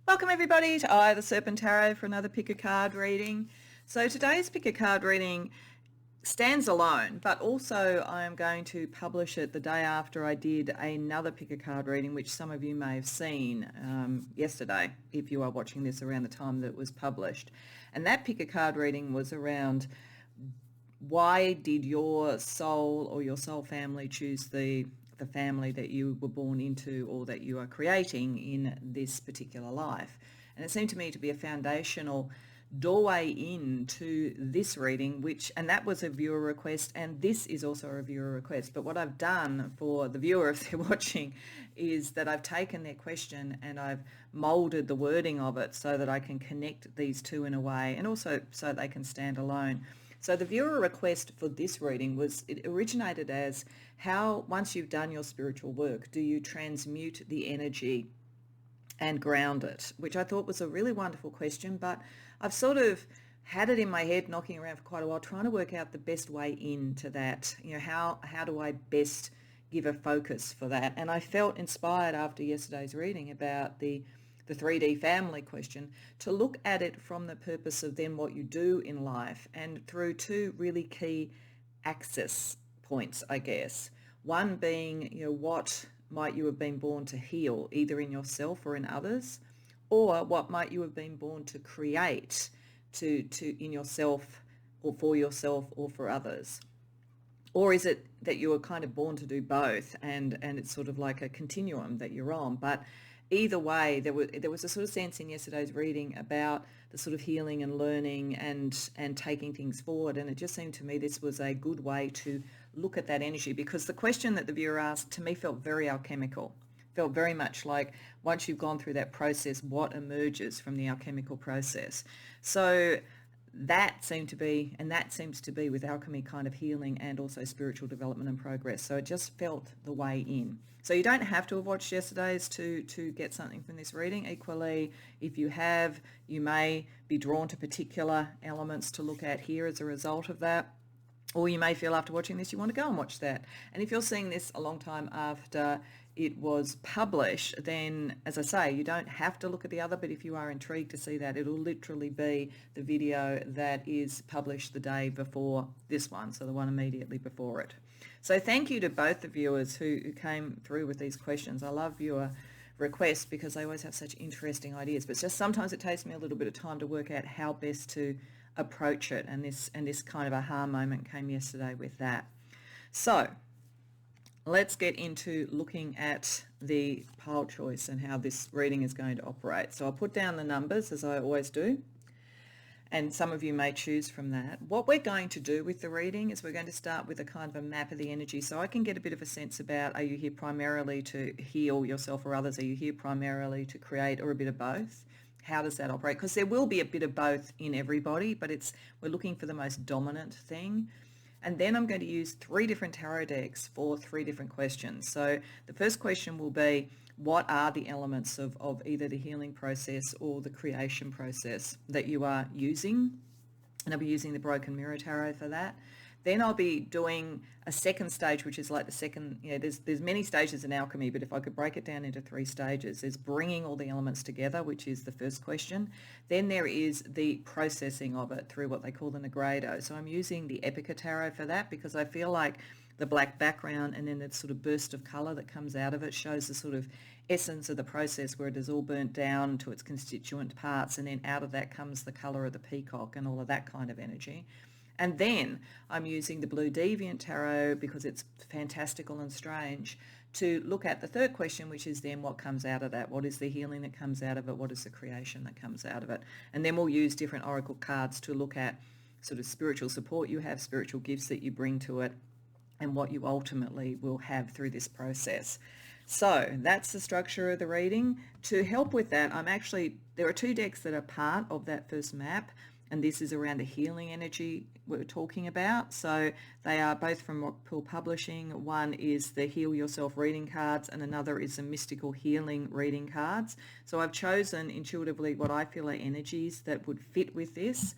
Welcome everybody to I, the Serpent Tarot, for another pick a card reading. So today's pick a card reading stands alone, but also I am going to publish it the day after I did another pick a card reading, which some of you may have seen yesterday if you are watching this around the time that it was published. And that pick a card reading was around why did your soul or your soul family choose the family that you were born into or that you are creating in this particular life. And it seemed to me to be a foundational doorway into this reading, and that was a viewer request, and this is also a viewer request. But what I've done for the viewer, if they're watching, is that I've taken their question and I've molded the wording of it so that I can connect these two in a way, and also so they can stand alone. So the viewer request for this reading it originated as how, once you've done your spiritual work, do you transmute the energy and ground it, which I thought was a really wonderful question, but I've sort of had it in my head knocking around for quite a while, trying to work out the best way into that. How do I best give a focus for that? And I felt inspired after yesterday's reading about the 3D family question to look at it from the purpose of then what you do in life and through two really key access points, I guess. One being, what might you have been born to heal, either in yourself or in others, or what might you have been born to create in yourself or for others. Or is it that you were kind of born to do both and it's sort of like a continuum that you're on? But either way, there was a sort of sense in yesterday's reading about the sort of healing and learning and taking things forward. And it just seemed to me this was a good way to look at that energy, because the question that the viewer asked to me felt very alchemical, felt very much like once you've gone through that process, what emerges from the alchemical process. So that seems to be with alchemy kind of healing and also spiritual development and progress. So it just felt the way in. So you don't have to have watched yesterday's to get something from this reading. Equally, if you have, you may be drawn to particular elements to look at here as a result of that. Or you may feel after watching this you want to go and watch that. And if you're seeing this a long time after it was published, then, as I say, you don't have to look at the other, but if you are intrigued to see that, it'll literally be the video that is published the day before this one, so the one immediately before it. So thank you to both the viewers who came through with these questions. I love viewer requests because they always have such interesting ideas, but just sometimes it takes me a little bit of time to work out how best to approach it, and this kind of aha moment came yesterday with that. So let's get into looking at the pile choice and how this reading is going to operate. So I'll put down the numbers as I always do, and some of you may choose from that. What we're going to do with the reading is we're going to start with a kind of a map of the energy, so I can get a bit of a sense about, are you here primarily to heal yourself or others? Are you here primarily to create, or a bit of both? How does that operate? Because there will be a bit of both in everybody, but we're looking for the most dominant thing. And then I'm going to use 3 different tarot decks for 3 different questions. So the first question will be, what are the elements of either the healing process or the creation process that you are using? And I'll be using the Broken Mirror Tarot for that. Then I'll be doing a second stage, which is like the second, there's many stages in alchemy, but if I could break it down into 3 stages, there's bringing all the elements together, which is the first question. Then there is the processing of it through what they call the Negredo. So I'm using the Epica Tarot for that because I feel like the black background and then the sort of burst of colour that comes out of it shows the sort of essence of the process where it is all burnt down to its constituent parts, and then out of that comes the colour of the peacock and all of that kind of energy. And then I'm using the Blue Deviant Tarot because it's fantastical and strange to look at the third question, which is then what comes out of that. What is the healing that comes out of it? What is the creation that comes out of it? And then we'll use different oracle cards to look at sort of spiritual support you have, spiritual gifts that you bring to it, and what you ultimately will have through this process. So that's the structure of the reading. To help with that, there are 2 decks that are part of that first map, and this is around the healing energy we're talking about. So they are both from Rockpool Publishing. One is the Heal Yourself reading cards, and another is the Mystical Healing reading cards. So I've chosen intuitively what I feel are energies that would fit with this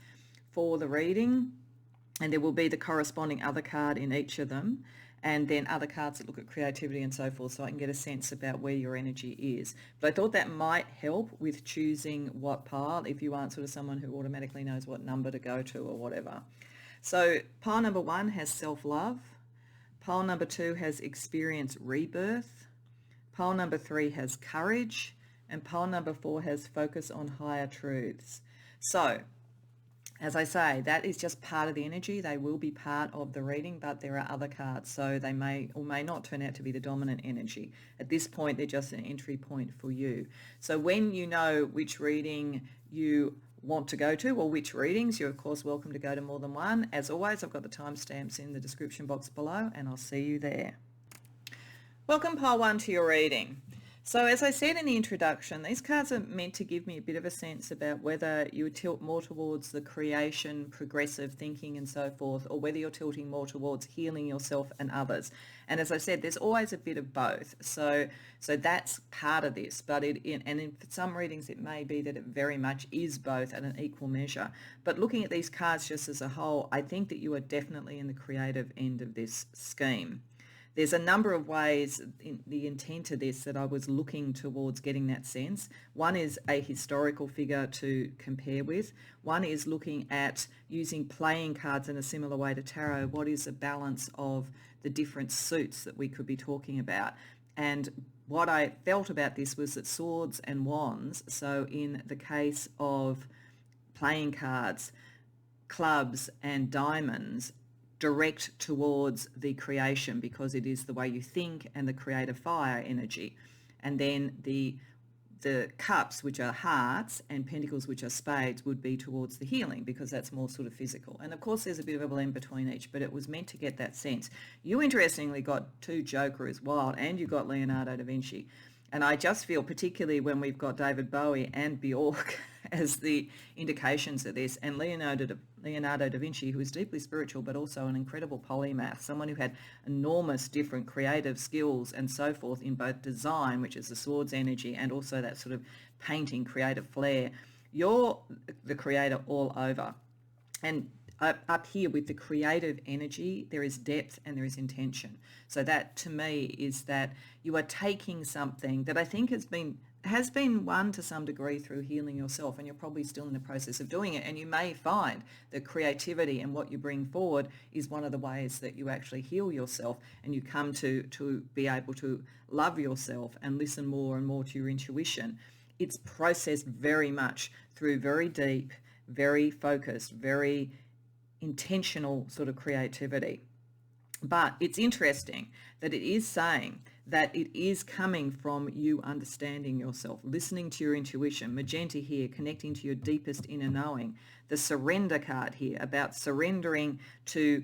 for the reading, and there will be the corresponding other card in each of them. and then other cards that look at creativity and so forth, so I can get a sense about where your energy is. But I thought that might help with choosing what pile if you aren't sort of someone who automatically knows what number to go to or whatever. So pile number 1 has self-love. Pile number 2 has experience rebirth. Pile number 3 has courage. And pile number 4 has focus on higher truths. So as I say, that is just part of the energy. They will be part of the reading, but there are other cards, so they may or may not turn out to be the dominant energy. At this point, they're just an entry point for you. So when you know which reading you want to go to, or which readings, you're of course welcome to go to more than one. As always, I've got the timestamps in the description box below, and I'll see you there. Welcome pile 1 to your reading. So as I said in the introduction, these cards are meant to give me a bit of a sense about whether you tilt more towards the creation, progressive thinking and so forth, or whether you're tilting more towards healing yourself and others. And as I said, there's always a bit of both. So that's part of this, but for some readings it may be that it very much is both at an equal measure. But looking at these cards just as a whole, I think that you are definitely in the creative end of this scheme. There's a number of ways in the intent of this that I was looking towards getting that sense. One is a historical figure to compare with. One is looking at using playing cards in a similar way to tarot. What is the balance of the different suits that we could be talking about? And what I felt about this was that swords and wands, so in the case of playing cards, clubs and diamonds, direct towards the creation because it is the way you think and the creative fire energy. And then the cups, which are hearts, and pentacles, which are spades, would be towards the healing because that's more sort of physical. And of course there's a bit of a blend between each, but it was meant to get that sense. You interestingly got 2 Joker as well, and you got Leonardo da Vinci. And I just feel, particularly when we've got David Bowie and Bjork as the indications of this, and Leonardo da Vinci, who is deeply spiritual but also an incredible polymath, someone who had enormous different creative skills and so forth in both design, which is the sword's energy, and also that sort of painting creative flair. You're the creator all over. And up here with the creative energy, there is depth and there is intention. So that to me is that you are taking something that I think has been won to some degree through healing yourself, and you're probably still in the process of doing it. And you may find that creativity and what you bring forward is one of the ways that you actually heal yourself, and you come to be able to love yourself and listen more and more to your intuition. It's processed very much through very deep, very focused, very intentional sort of creativity. But it's interesting that it is saying that it is coming from you understanding yourself, listening to your intuition. Magenta here, connecting to your deepest inner knowing. The surrender card here, about surrendering to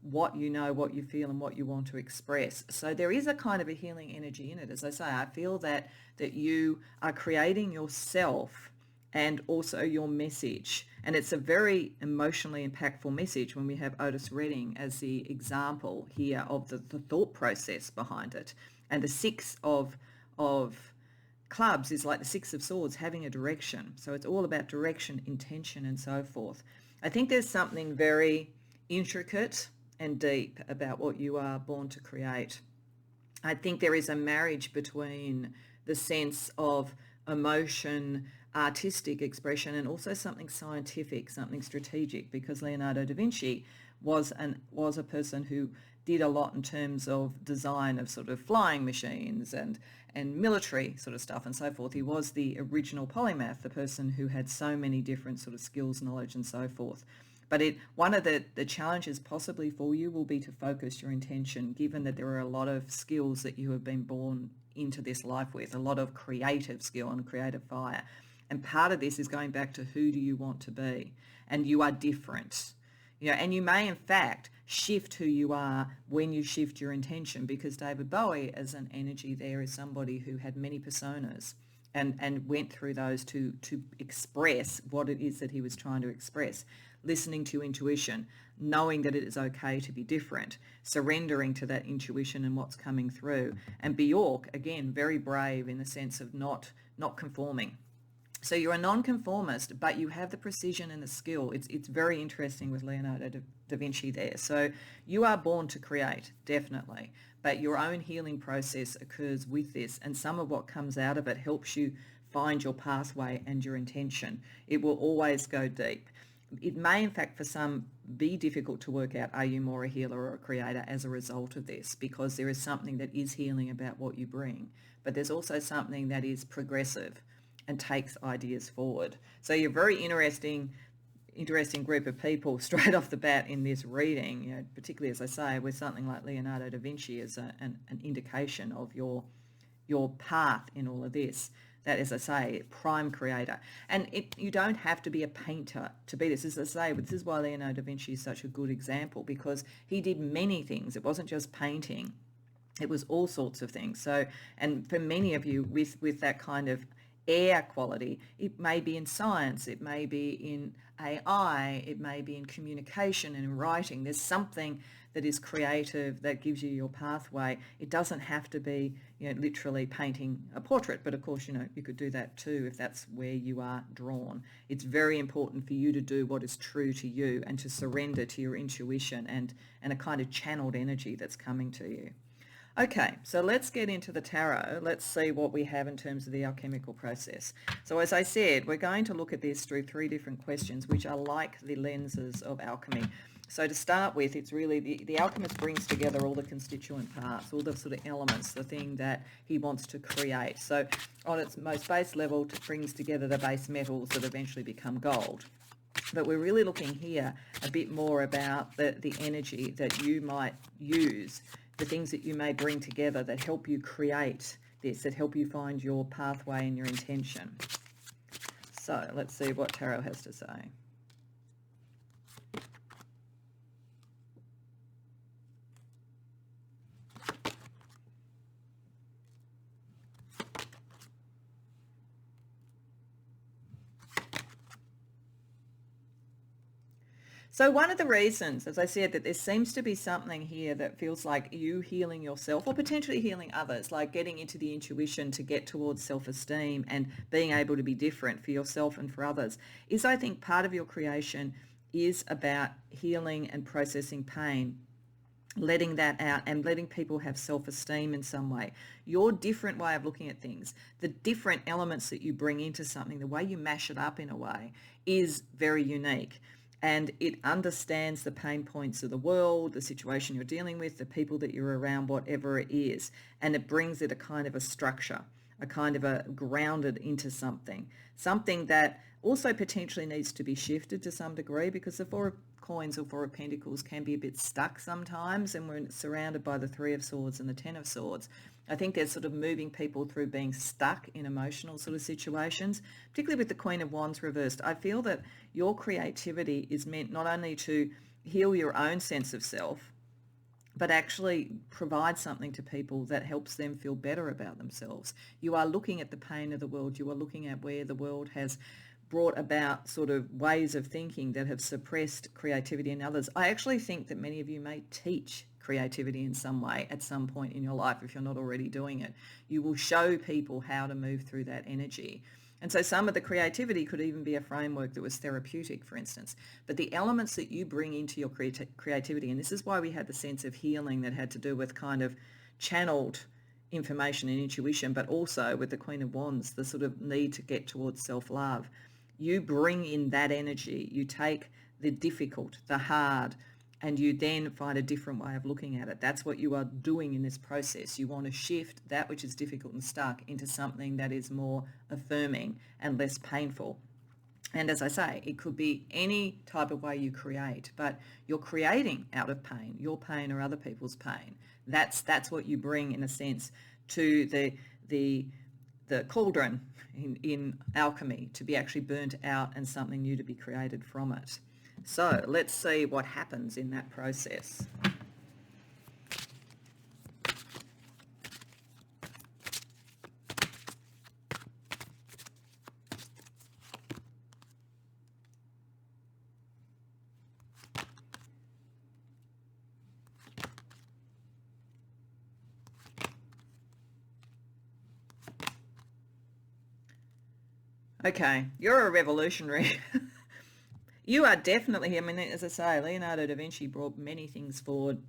what you know, what you feel, and what you want to express. So there is a kind of a healing energy in it. As I say, I feel that you are creating yourself and also your message. And it's a very emotionally impactful message when we have Otis Redding as the example here of the thought process behind it. And the 6 of clubs is like the 6 of swords, having a direction. So it's all about direction, intention, and so forth. I think there's something very intricate and deep about what you are born to create. I think there is a marriage between the sense of emotion, artistic expression, and also something scientific, something strategic, because Leonardo da Vinci was a person who did a lot in terms of design of sort of flying machines and military sort of stuff and so forth. He was the original polymath, the person who had so many different sort of skills, knowledge, and so forth. But one of the challenges possibly for you will be to focus your intention, given that there are a lot of skills that you have been born into this life with, a lot of creative skill and creative fire. And part of this is going back to who do you want to be? And you are different. And you may in fact shift who you are when you shift your intention, because David Bowie as an energy there is somebody who had many personas and went through those to express what it is that he was trying to express. Listening to intuition, knowing that it is okay to be different, surrendering to that intuition and what's coming through. And Bjork, again, very brave in the sense of not conforming. So you're a nonconformist, but you have the precision and the skill. It's very interesting with Leonardo da Vinci there. So you are born to create, definitely, but your own healing process occurs with this, and some of what comes out of it helps you find your pathway and your intention. It will always go deep. It may, in fact, for some be difficult to work out, are you more a healer or a creator as a result of this, because there is something that is healing about what you bring, but there's also something that is progressive and takes ideas forward. So you're a very interesting group of people straight off the bat in this reading, you know, particularly, as I say, with something like Leonardo da Vinci as an indication of your path in all of this. That, as I say, prime creator. And you don't have to be a painter to be this. As I say, this is why Leonardo da Vinci is such a good example, because he did many things. It wasn't just painting. It was all sorts of things. So, and for many of you with that kind of air quality, it may be in science, it may be in AI, it may be in communication and in writing. There's something that is creative that gives you your pathway. It doesn't have to be, you know, literally painting a portrait, but of course, you know, you could do that too if that's where you are drawn. It's very important for you to do what is true to you and to surrender to your intuition and a kind of channeled energy that's coming to you. Okay, so let's get into the tarot. Let's see what we have in terms of the alchemical process. So as I said, we're going to look at this through 3 different questions, which are like the lenses of alchemy. So to start with, it's really the alchemist brings together all the constituent parts, all the sort of elements, the thing that he wants to create. So on its most base level, it brings together the base metals that eventually become gold. But we're really looking here a bit more about the energy that you might use, the things that you may bring together that help you create this, that help you find your pathway and your intention. So let's see what tarot has to say. So one of the reasons, as I said, that there seems to be something here that feels like you healing yourself or potentially healing others, like getting into the intuition to get towards self-esteem and being able to be different for yourself and for others, is, I think, part of your creation is about healing and processing pain, letting that out and letting people have self-esteem in some way. Your different way of looking at things, the different elements that you bring into something, the way you mash it up in a way is very unique. And it understands the pain points of the world, the situation you're dealing with, the people that you're around, whatever it is. And it brings it a kind of a structure, a kind of a grounded into something that also potentially needs to be shifted to some degree, because the 4 of coins or 4 of pentacles can be a bit stuck sometimes, and we're surrounded by the 3 of swords and the 10 of swords. I think they're sort of moving people through being stuck in emotional sort of situations, particularly with the Queen of Wands reversed. I feel that your creativity is meant not only to heal your own sense of self, but actually provide something to people that helps them feel better about themselves. You are looking at the pain of the world. You are looking at where the world has brought about sort of ways of thinking that have suppressed creativity in others. I actually think that many of you may teach creativity in some way at some point in your life if you're not already doing it. You will show people how to move through that energy. And so some of the creativity could even be a framework that was therapeutic, for instance. But the elements that you bring into your creativity, and this is why we had the sense of healing that had to do with kind of channeled information and intuition, but also with the Queen of Wands, the sort of need to get towards self-love. You bring in that energy. You take the difficult, the hard, and you then find a different way of looking at it. That's what you are doing in this process. You want to shift that which is difficult and stuck into something that is more affirming and less painful. And as I say, it could be any type of way you create, but you're creating out of pain, your pain or other people's pain. That's what you bring, in a sense, to the cauldron in alchemy, to be actually burnt out and something new to be created from it. So let's see what happens in that process. Okay, you're a revolutionary. You are definitely, I mean, as I say, Leonardo da Vinci brought many things forward.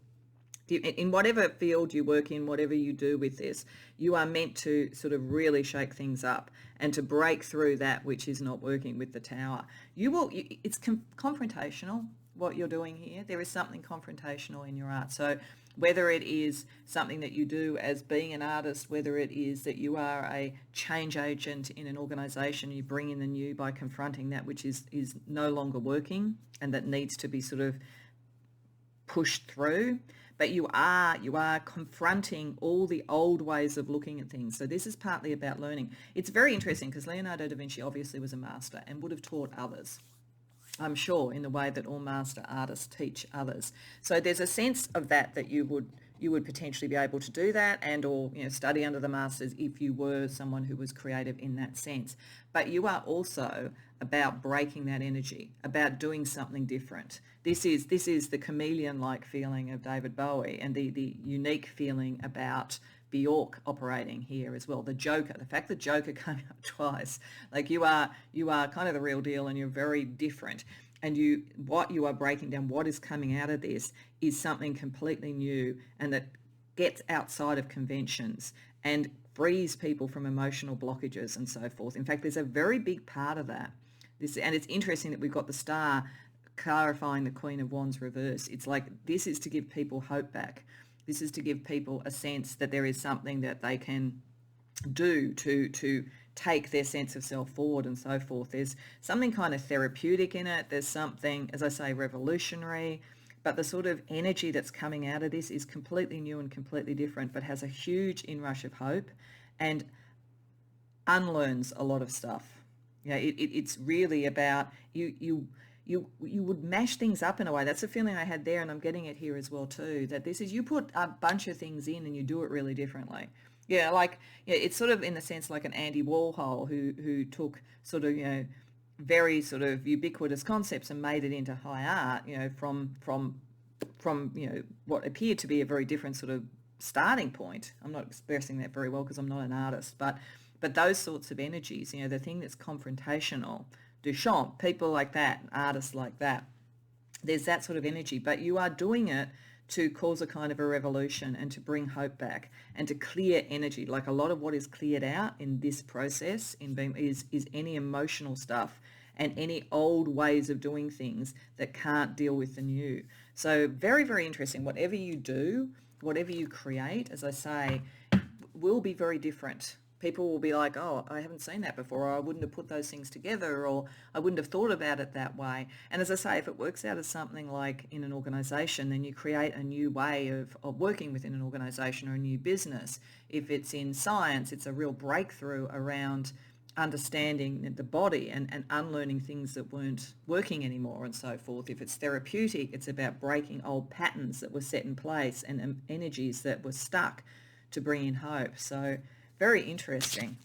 In whatever field you work in, whatever you do with this, you are meant to sort of really shake things up and to break through that which is not working with the tower. It's confrontational, what you're doing here. There is something confrontational in your art. So whether it is something that you do as being an artist, whether it is that you are a change agent in an organization, you bring in the new by confronting that which is no longer working and that needs to be sort of pushed through, but you are confronting all the old ways of looking at things. So this is partly about learning. It's very interesting because Leonardo da Vinci obviously was a master and would have taught others, I'm sure, in the way that all master artists teach others. So there's a sense of that you would potentially be able to do that, and or study under the masters if you were someone who was creative in that sense. But you are also about breaking that energy, about doing something different. This is the chameleon-like feeling of David Bowie, and the unique feeling about Bjork operating here as well. The Joker, the fact that Joker came up twice, like you are kind of the real deal, and you're very different. And what you are breaking down, what is coming out of this is something completely new and that gets outside of conventions and frees people from emotional blockages and so forth. In fact, there's a very big part of that. And it's interesting that we've got the star clarifying the Queen of Wands reverse. It's like this is to give people hope back. This is to give people a sense that there is something that they can do to take their sense of self forward and so forth. There's something kind of therapeutic in it. There's something, as I say, revolutionary. But the sort of energy that's coming out of this is completely new and completely different, but has a huge inrush of hope and unlearns a lot of stuff. It's really about you would mash things up in a way. That's a feeling I had there, and I'm getting it here as well too, that this is, you put a bunch of things in and you do it really differently. It's sort of in the sense like an Andy Warhol who took sort of, very sort of ubiquitous concepts and made it into high art, from what appeared to be a very different sort of starting point. I'm not expressing that very well because I'm not an artist, but those sorts of energies, the thing that's confrontational, Duchamp, people like that, artists like that, there's that sort of energy, but you are doing it to cause a kind of a revolution and to bring hope back and to clear energy. Like a lot of what is cleared out in this process is any emotional stuff and any old ways of doing things that can't deal with the new. So very, very interesting. Whatever you do, whatever you create, as I say, will be very different. People will be like, oh, I haven't seen that before, or I wouldn't have put those things together, or I wouldn't have thought about it that way. And as I say, if it works out as something like in an organisation, then you create a new way of working within an organisation or a new business. If it's in science, it's a real breakthrough around understanding the body and unlearning things that weren't working anymore and so forth. If it's therapeutic, it's about breaking old patterns that were set in place and energies that were stuck to bring in hope. So very interesting.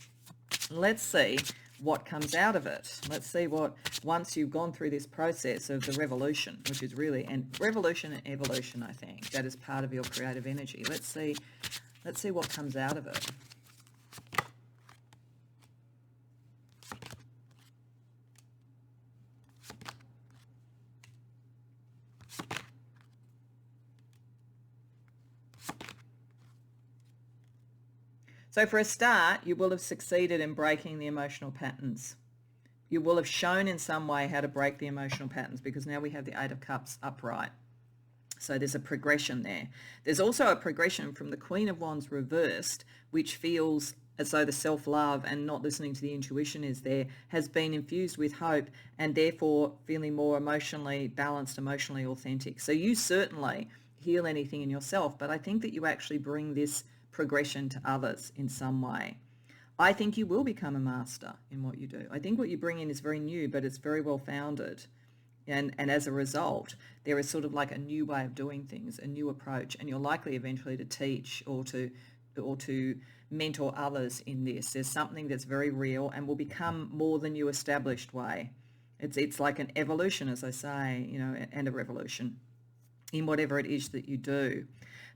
Let's see what comes out of it. Let's see what, once you've gone through this process of the revolution, which is really, and revolution and evolution, I think, that is part of your creative energy. Let's see what comes out of it. So for a start, you will have succeeded in breaking the emotional patterns. You will have shown in some way how to break the emotional patterns, because now we have the Eight of Cups upright. So there's a progression there. There's also a progression from the Queen of Wands reversed, which feels as though the self-love and not listening to the intuition is there, has been infused with hope and therefore feeling more emotionally balanced, emotionally authentic. So you certainly heal anything in yourself, but I think that you actually bring this progression to others in some way. I think you will become a master in what you do. I think what you bring in is very new, but it's very well founded. And as a result, there is sort of like a new way of doing things, a new approach, and you're likely eventually to teach or to mentor others in this. There's something that's very real and will become more than your established way. It's like an evolution, as I say, and a revolution in whatever it is that you do.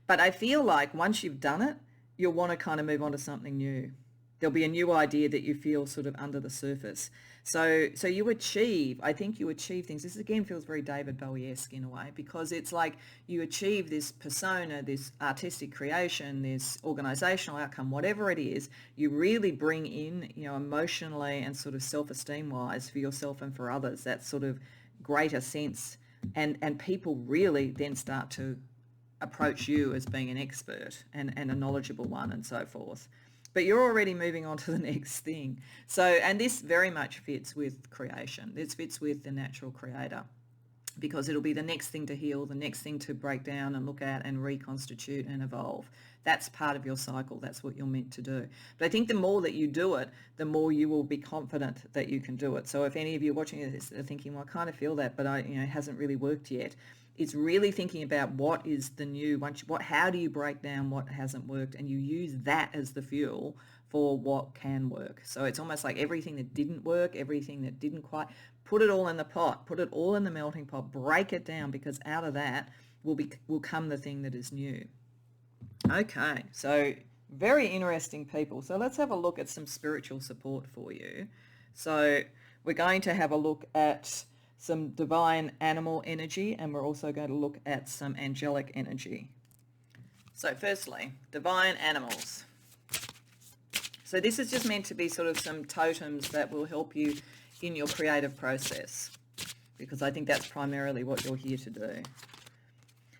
But I feel like once you've done it, you'll want to kind of move on to something new. There'll be a new idea that you feel sort of under the surface. So you achieve, I think you achieve things. This again feels very David Bowie-esque in a way, because it's like you achieve this persona, this artistic creation, this organizational outcome, whatever it is, you really bring in, emotionally and sort of self-esteem wise for yourself and for others, that sort of greater sense. And people really then start to approach you as being an expert and a knowledgeable one and so forth. But you're already moving on to the next thing. So, and this very much fits with creation. This fits with the natural creator, because it'll be the next thing to heal, the next thing to break down and look at and reconstitute and evolve. That's part of your cycle. That's what you're meant to do. But I think the more that you do it, the more you will be confident that you can do it. So if any of you watching this are thinking, well, I kind of feel that, but it hasn't really worked yet, it's really thinking about what is the new, how do you break down what hasn't worked, and you use that as the fuel for what can work. So it's almost like everything that didn't work, everything that didn't quite, put it all in the pot, put it all in the melting pot, break it down, because out of that will come the thing that is new. Okay, so very interesting people. So let's have a look at some spiritual support for you. So we're going to have a look at some divine animal energy, and we're also going to look at some angelic energy. So firstly, divine animals. So this is just meant to be sort of some totems that will help you in your creative process, because I think that's primarily what you're here to do.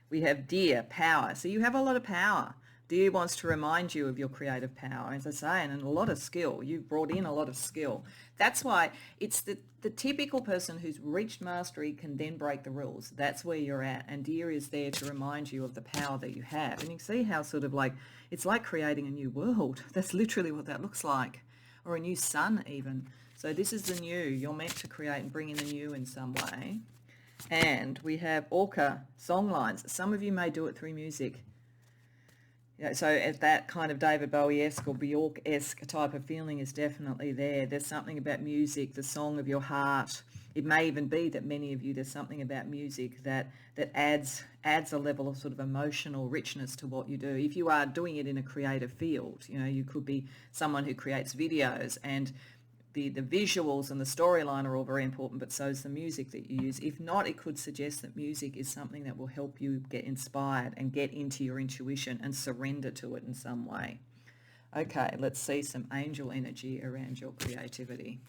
We have deer, power. So you have a lot of power. Deer wants to remind you of your creative power, as I say, and a lot of skill. You've brought in a lot of skill. That's why it's the typical person who's reached mastery can then break the rules. That's where you're at. And deer is there to remind you of the power that you have. And you can see how sort of like, it's like creating a new world. That's literally what that looks like. Or a new sun even. So this is the new. You're meant to create and bring in the new in some way. And we have orca song lines. Some of you may do it through music. So at that kind of David Bowie-esque or Bjork-esque type of feeling is definitely there. There's something about music, the song of your heart. It may even be that many of you, there's something about music that adds a level of sort of emotional richness to what you do. If you are doing it in a creative field, you could be someone who creates videos, and the visuals and the storyline are all very important, but so is the music that you use. If not, it could suggest that music is something that will help you get inspired and get into your intuition and surrender to it in some way. Okay, let's see some angel energy around your creativity.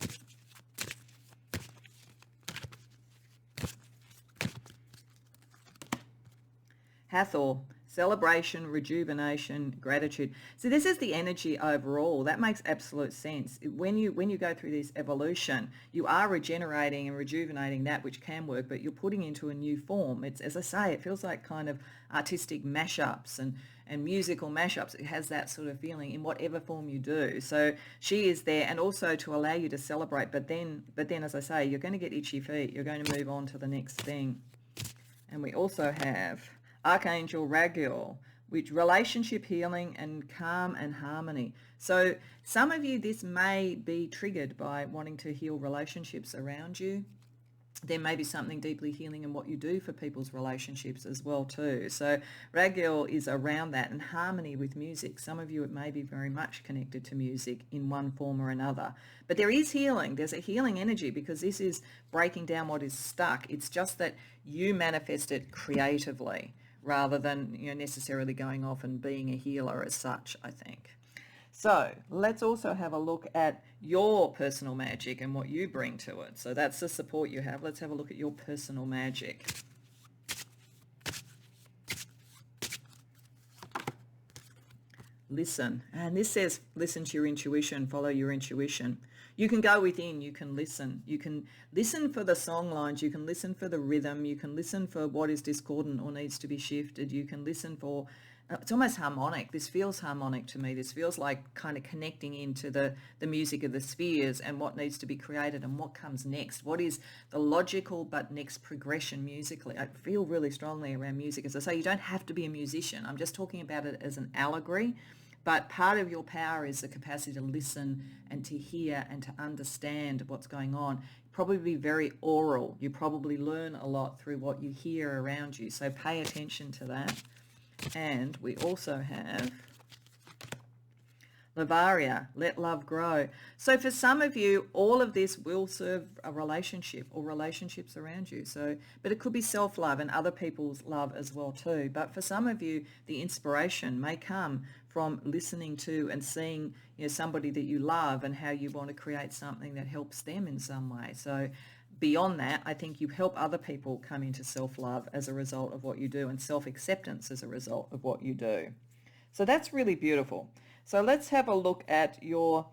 Hathor, celebration, rejuvenation, gratitude. So this is the energy overall. That makes absolute sense. When you go through this evolution, you are regenerating and rejuvenating that which can work, but you're putting into a new form. It's, as I say, it feels like kind of artistic mashups and musical mashups. It has that sort of feeling in whatever form you do. So she is there, and also to allow you to celebrate. But then, as I say, you're going to get itchy feet. You're going to move on to the next thing. And we also have Archangel Raguel, which relationship healing and calm and harmony. So some of you, this may be triggered by wanting to heal relationships around you. There may be something deeply healing in what you do for people's relationships as well too. So Raguel is around that, and harmony with music. Some of you, it may be very much connected to music in one form or another. But there is healing. There's a healing energy, because this is breaking down what is stuck. It's just that you manifest it creatively, rather than necessarily going off and being a healer as such, I think. So let's also have a look at your personal magic and what you bring to it. So that's the support you have. Let's have a look at your personal magic. Listen. And this says listen to your intuition, follow your intuition. You can go within, you can listen. You can listen for the song lines, you can listen for the rhythm, you can listen for what is discordant or needs to be shifted. You can listen for, it's almost harmonic. This feels harmonic to me. This feels like kind of connecting into the music of the spheres and what needs to be created and what comes next. What is the logical but next progression musically? I feel really strongly around music. As I say, you don't have to be a musician. I'm just talking about it as an allegory. But part of your power is the capacity to listen and to hear and to understand what's going on. Probably be very oral. You probably learn a lot through what you hear around you. So pay attention to that. And we also have, Lavaria, let love grow. So for some of you, all of this will serve a relationship or relationships around you. So, but it could be self-love and other people's love as well too. But for some of you, the inspiration may come from listening to and seeing, somebody that you love and how you want to create something that helps them in some way. So beyond that, I think you help other people come into self-love as a result of what you do and self-acceptance as a result of what you do. So that's really beautiful. So let's have a look at your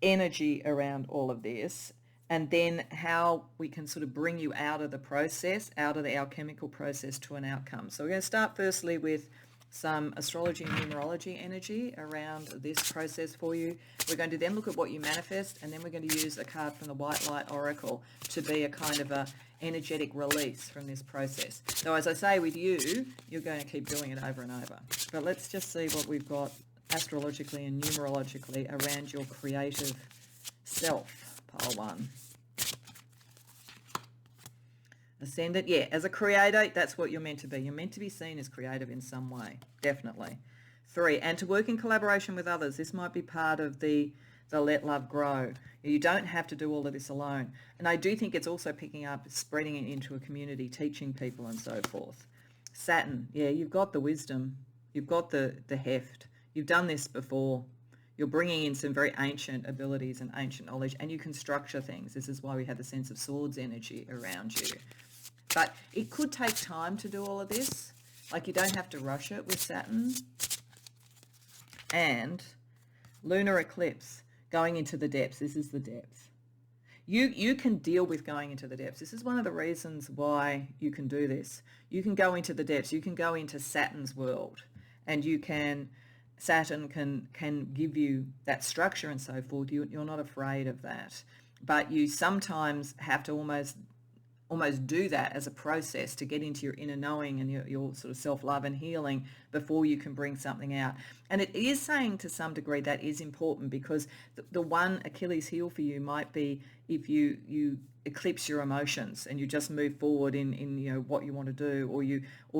energy around all of this and then how we can sort of bring you out of the process, out of the alchemical process to an outcome. So we're going to start firstly with some astrology and numerology energy around this process for you. We're going to then look at what you manifest, and then we're going to use a card from the White Light Oracle to be a kind of a energetic release from this process. So as I say with you, you're going to keep doing it over and over. But let's just see what we've got astrologically and numerologically around your creative self, pile 1. Ascendant, yeah, as a creator, that's what you're meant to be. You're meant to be seen as creative in some way, definitely. 3, and to work in collaboration with others. This might be part of the let love grow. You don't have to do all of this alone. And I do think it's also picking up, spreading it into a community, teaching people and so forth. Saturn, yeah, you've got the wisdom. You've got the heft. You've done this before. You're bringing in some very ancient abilities and ancient knowledge, and you can structure things. This is why we have the Sense of Swords energy around you. But it could take time to do all of this. Like, you don't have to rush it with Saturn. And lunar eclipse, going into the depths. This is the depths. You can deal with going into the depths. This is one of the reasons why you can do this. You can go into the depths. You can go into Saturn's world, and Saturn can give you that structure and so forth. You're not afraid of that. But you sometimes have to almost do that as a process to get into your inner knowing and your sort of self-love and healing before you can bring something out. And it is saying to some degree that is important, because the one Achilles heel for you might be if you eclipse your emotions and you just move forward in what you want to do, or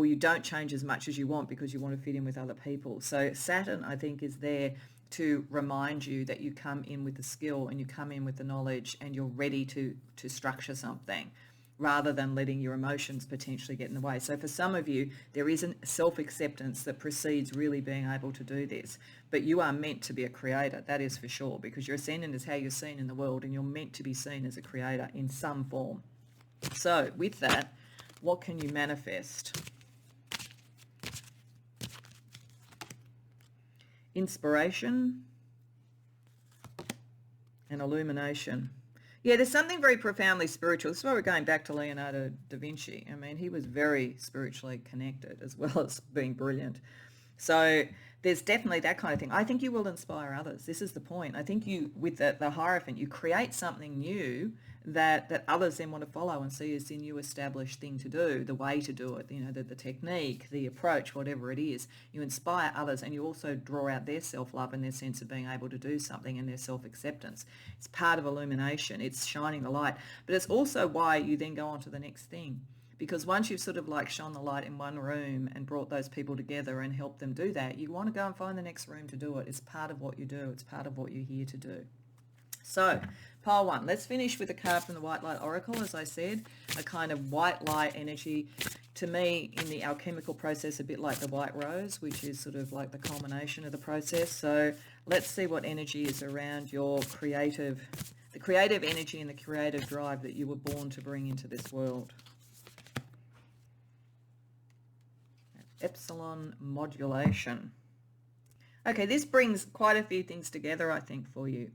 you don't change as much as you want because you want to fit in with other people. So Saturn, I think, is there to remind you that you come in with the skill and you come in with the knowledge and you're ready to structure something, rather than letting your emotions potentially get in the way. So for some of you, there is a self-acceptance that precedes really being able to do this. But you are meant to be a creator, that is for sure, because your ascendant is how you're seen in the world, and you're meant to be seen as a creator in some form. So with that, what can you manifest? Inspiration and illumination. Yeah, there's something very profoundly spiritual. This is why we're going back to Leonardo da Vinci. I mean, he was very spiritually connected as well as being brilliant. So there's definitely that kind of thing. I think you will inspire others. This is the point. I think you, with the Hierophant, you create something new that others then want to follow and see as the new established thing to do, the way to do it, the technique, the approach, whatever it is. You inspire others, and you also draw out their self-love and their sense of being able to do something and their self-acceptance. It's part of illumination. It's shining the light. But it's also why you then go on to the next thing. Because once you've sort of like shone the light in one room and brought those people together and helped them do that, you want to go and find the next room to do it. It's part of what you do. It's part of what you're here to do. So, pile 1. Let's finish with a card from the White Light Oracle, as I said, a kind of white light energy. To me, in the alchemical process, a bit like the white rose, which is sort of like the culmination of the process. So let's see what energy is around the creative energy and the creative drive that you were born to bring into this world. Epsilon modulation. Okay, this brings quite a few things together, I think, for you.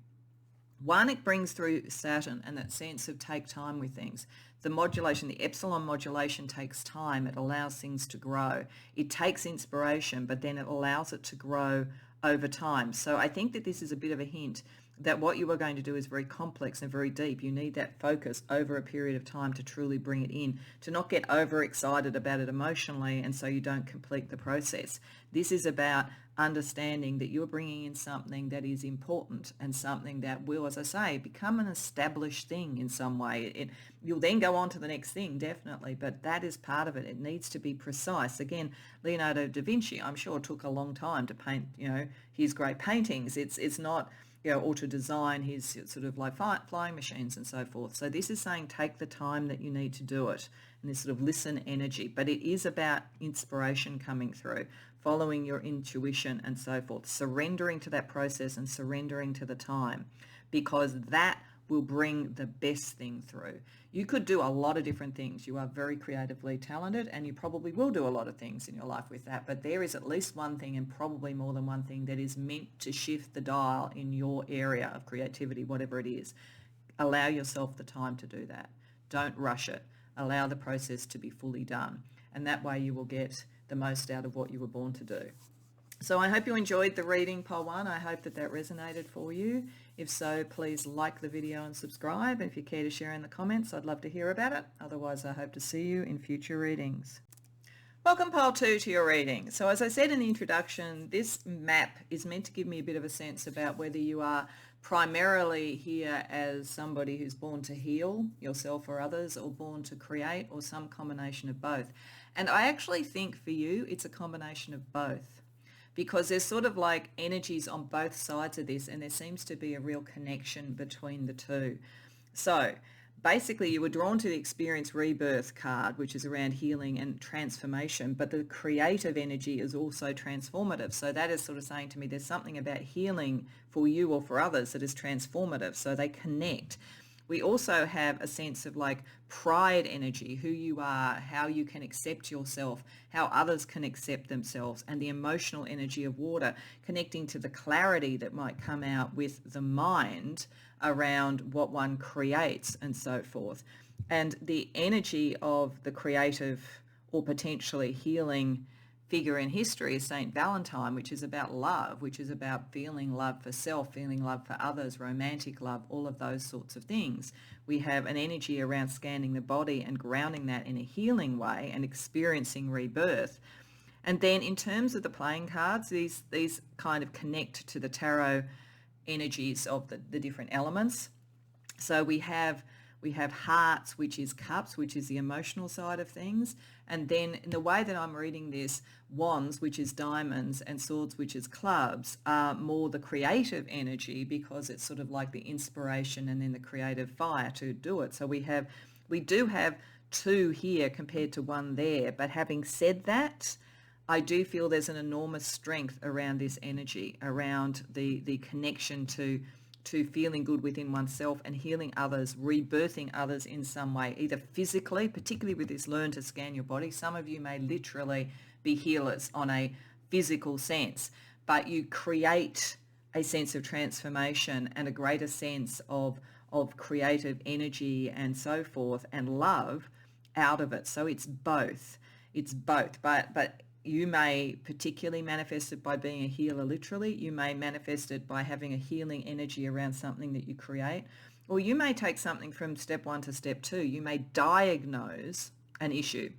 One, it brings through Saturn and that sense of take time with things. The modulation, the epsilon modulation takes time. It allows things to grow. It takes inspiration, but then it allows it to grow over time. So I think that this is a bit of a hint that what you are going to do is very complex and very deep. You need that focus over a period of time to truly bring it in, to not get overexcited about it emotionally and so you don't complete the process. This is about understanding that you're bringing in something that is important and something that will, as I say, become an established thing in some way. You'll then go on to the next thing, definitely, but that is part of it. It needs to be precise. Again, Leonardo da Vinci, I'm sure, took a long time to paint, his great paintings. It's not, or to design his sort of like flying machines and so forth. So this is saying take the time that you need to do it, and this sort of listen energy. But it is about inspiration coming through, following your intuition and so forth, surrendering to that process and surrendering to the time, because that will bring the best thing through. You could do a lot of different things. You are very creatively talented, and you probably will do a lot of things in your life with that. But there is at least one thing, and probably more than one thing, that is meant to shift the dial in your area of creativity, whatever it is. Allow yourself the time to do that. Don't rush it. Allow the process to be fully done. And that way you will get the most out of what you were born to do. So I hope you enjoyed the reading, Pole 1. I hope that resonated for you. If so, please like the video and subscribe. And if you care to share in the comments, I'd love to hear about it. Otherwise, I hope to see you in future readings. Welcome, Pole 2, to your reading. So as I said in the introduction, this map is meant to give me a bit of a sense about whether you are primarily here as somebody who's born to heal yourself or others, or born to create, or some combination of both. And I actually think for you, it's a combination of both, because there's sort of like energies on both sides of this, and there seems to be a real connection between the two. So basically you were drawn to the experience rebirth card, which is around healing and transformation, but the creative energy is also transformative. So that is sort of saying to me there's something about healing for you or for others that is transformative. So they connect. We also have a sense of like pride energy, who you are, how you can accept yourself, how others can accept themselves, and the emotional energy of water, connecting to the clarity that might come out with the mind around what one creates and so forth. And the energy of the creative or potentially healing figure in history is Saint Valentine, which is about love, which is about feeling love for self, feeling love for others, romantic love, all of those sorts of things. We have an energy around scanning the body and grounding that in a healing way and experiencing rebirth. And then in terms of the playing cards, these kind of connect to the tarot energies of the different elements. So we have hearts, which is cups, which is the emotional side of things. And then in the way that I'm reading this, wands, which is diamonds, and swords, which is clubs, are more the creative energy, because it's sort of like the inspiration and then the creative fire to do it. So we do have two here compared to one there. But having said that, I do feel there's an enormous strength around this energy, around the connection to feeling good within oneself and healing others, rebirthing others in some way, either physically, particularly with this learn to scan your body. Some of you may literally be healers on a physical sense, but you create a sense of transformation and a greater sense of creative energy and so forth, and love out of it. So it's both. But you may particularly manifest it by being a healer literally. You may manifest it by having a healing energy around something that you create. Or you may take something from step 1 to step 2. You may diagnose an issue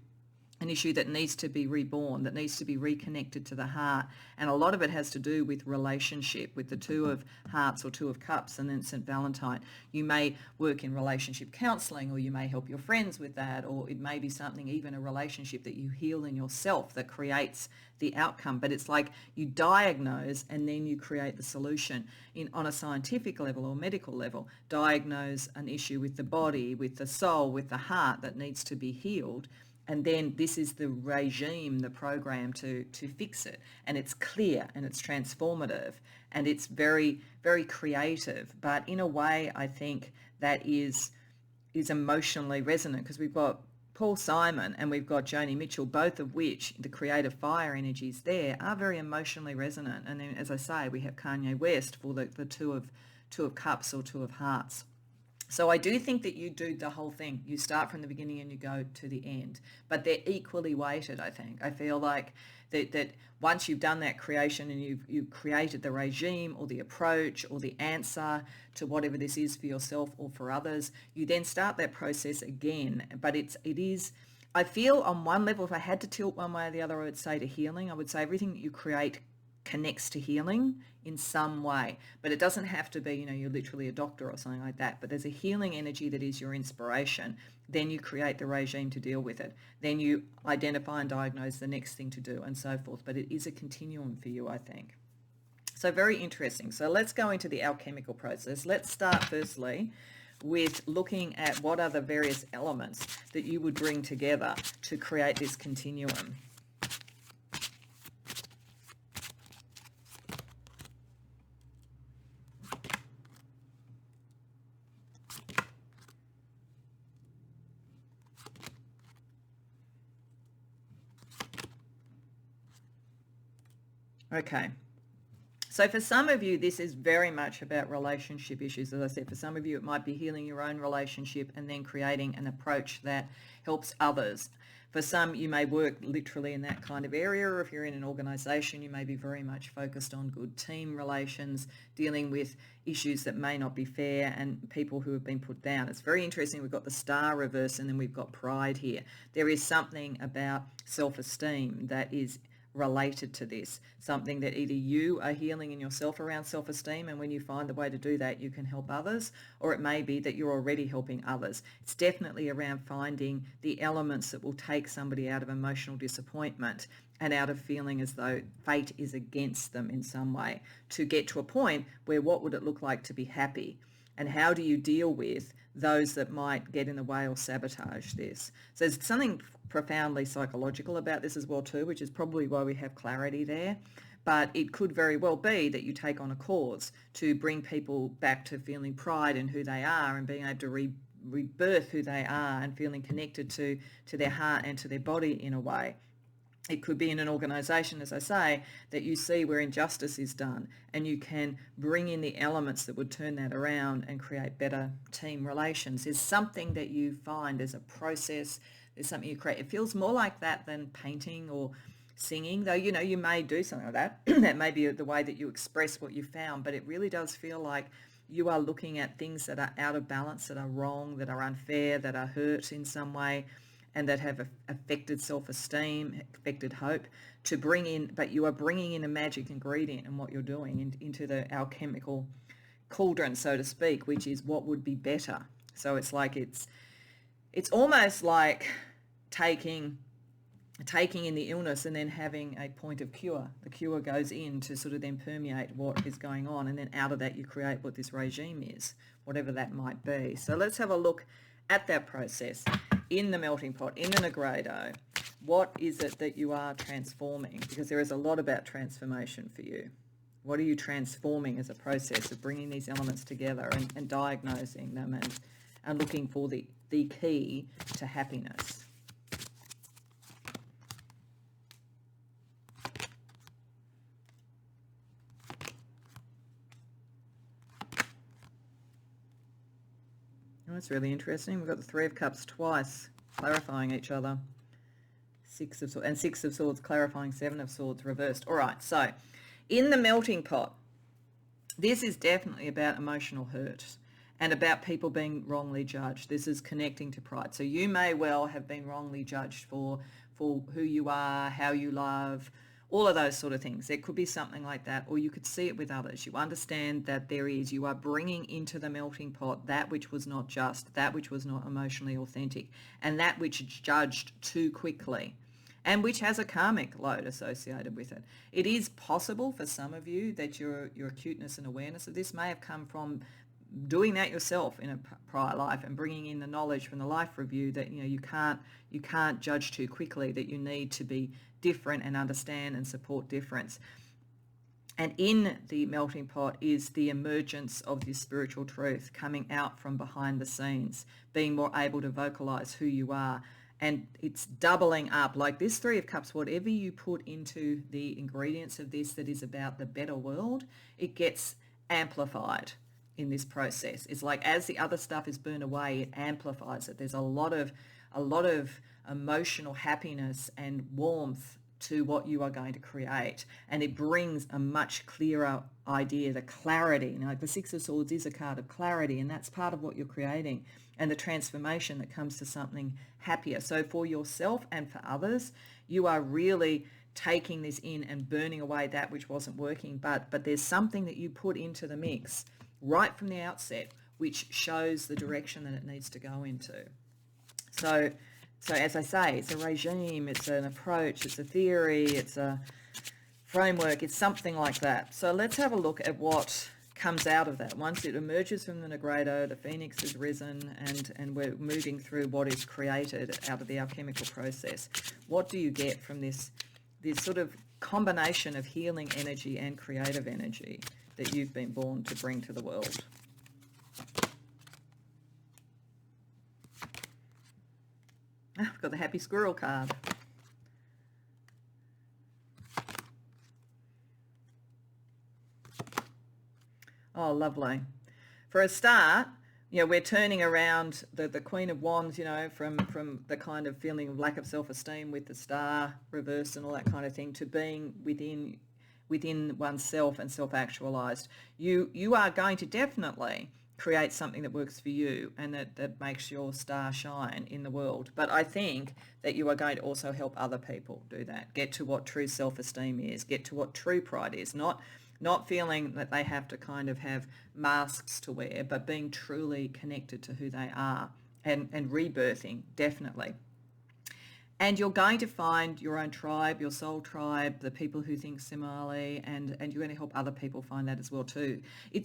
that needs to be reborn, that needs to be reconnected to the heart. And a lot of it has to do with relationship, with the 2 of hearts or 2 of cups, and then St. Valentine. You may work in relationship counseling, or you may help your friends with that, or it may be something, even a relationship that you heal in yourself that creates the outcome. But it's like you diagnose and then you create the solution on a scientific level or medical level. Diagnose an issue with the body, with the soul, with the heart that needs to be healed. And then this is the regime, the program to fix it. And it's clear and it's transformative and it's very, very creative. But in a way, I think that is emotionally resonant, because we've got Paul Simon and we've got Joni Mitchell, both of which the creative fire energies there are very emotionally resonant. And then, as I say, we have Kanye West for the 2 of cups or 2 of hearts. So I do think that you do the whole thing. You start from the beginning and you go to the end, but they're equally weighted, I think. I feel like that once you've done that creation and you've created the regime or the approach or the answer to whatever this is for yourself or for others, you then start that process again. But it is, I feel on one level, if I had to tilt one way or the other, I would say to healing, I would say everything that you create connects to healing in some way. But it doesn't have to be, you're literally a doctor or something like that. But there's a healing energy that is your inspiration. Then you create the regime to deal with it. Then you identify and diagnose the next thing to do and so forth. But it is a continuum for you, I think. So very interesting. So let's go into the alchemical process. Let's start firstly with looking at what are the various elements that you would bring together to create this continuum. Okay. So for some of you, this is very much about relationship issues. As I said, for some of you, it might be healing your own relationship and then creating an approach that helps others. For some, you may work literally in that kind of area, or if you're in an organisation, you may be very much focused on good team relations, dealing with issues that may not be fair and people who have been put down. It's very interesting. We've got the star reverse and then we've got pride here. There is something about self-esteem that is related to this, something that either you are healing in yourself around self-esteem, and when you find the way to do that, you can help others, or it may be that you're already helping others. It's definitely around finding the elements that will take somebody out of emotional disappointment and out of feeling as though fate is against them in some way, to get to a point where what would it look like to be happy, and how do you deal with those that might get in the way or sabotage this. So there's something profoundly psychological about this as well too, which is probably why we have clarity there. But it could very well be that you take on a cause to bring people back to feeling pride in who they are and being able to rebirth who they are and feeling connected to their heart and to their body in a way. It could be in an organisation, as I say, that you see where injustice is done, and you can bring in the elements that would turn that around and create better team relations. There's something that you find, there's a process, there's something you create. It feels more like that than painting or singing, though, you may do something like that. That may be the way that you express what you found, but it really does feel like you are looking at things that are out of balance, that are wrong, that are unfair, that are hurt in some way, and that have affected self-esteem, affected hope, to bring in, but you are bringing in a magic ingredient in what you're doing into the alchemical cauldron, so to speak, which is what would be better. So it's like it's almost like taking in the illness and then having a point of cure. The cure goes in to sort of then permeate what is going on, and then out of that you create what this regime is, whatever that might be. So let's have a look at that process. In the melting pot, in the Negredo, what is it that you are transforming? Because there is a lot about transformation for you. What are you transforming as a process of bringing these elements together and diagnosing them and looking for the key to happiness? Oh, that's really interesting. We've got the Three of Cups twice, clarifying each other. Six of Swords clarifying Seven of Swords reversed. All right, so in the melting pot, this is definitely about emotional hurt and about people being wrongly judged. This is connecting to pride. So you may well have been wrongly judged for who you are, how you love, all of those sort of things. There could be something like that, or you could see it with others. You understand that you are bringing into the melting pot that which was not just, that which was not emotionally authentic, and that which is judged too quickly, and which has a karmic load associated with it. It is possible for some of you that your acuteness and awareness of this may have come from doing that yourself in a prior life and bringing in the knowledge from the life review that you can't judge too quickly, that you need to be different and understand and support difference. And in the melting pot is the emergence of this spiritual truth coming out from behind the scenes, being more able to vocalize who you are. And it's doubling up, like this Three of Cups, whatever you put into the ingredients of this that is about the better world, it gets amplified in this process. It's like as the other stuff is burned away, it amplifies it. There's a lot of emotional happiness and warmth to what you are going to create, and it brings a much clearer idea, the clarity. The Six of Swords is a card of clarity, and that's part of what you're creating, and the transformation that comes to something happier. So for yourself and for others, you are really taking this in and burning away that which wasn't working, but there's something that you put into the mix right from the outset which shows the direction that it needs to go into. So as I say, it's a regime, it's an approach, it's a theory, it's a framework, it's something like that. So let's have a look at what comes out of that. Once it emerges from the Negredo, the phoenix has risen, and we're moving through what is created out of the alchemical process. What do you get from this sort of combination of healing energy and creative energy that you've been born to bring to the world? I've got the happy squirrel card. Oh, lovely. For a start, we're turning around the Queen of Wands, from the kind of feeling of lack of self-esteem with the star reversed and all that kind of thing, to being within oneself and self-actualized. You are going to definitely create something that works for you and that makes your star shine in the world. But I think that you are going to also help other people do that. Get to what true self-esteem is. Get to what true pride is. Not feeling that they have to kind of have masks to wear, but being truly connected to who they are and rebirthing, definitely. And you're going to find your own tribe, your soul tribe, the people who think similarly, and you're going to help other people find that as well too.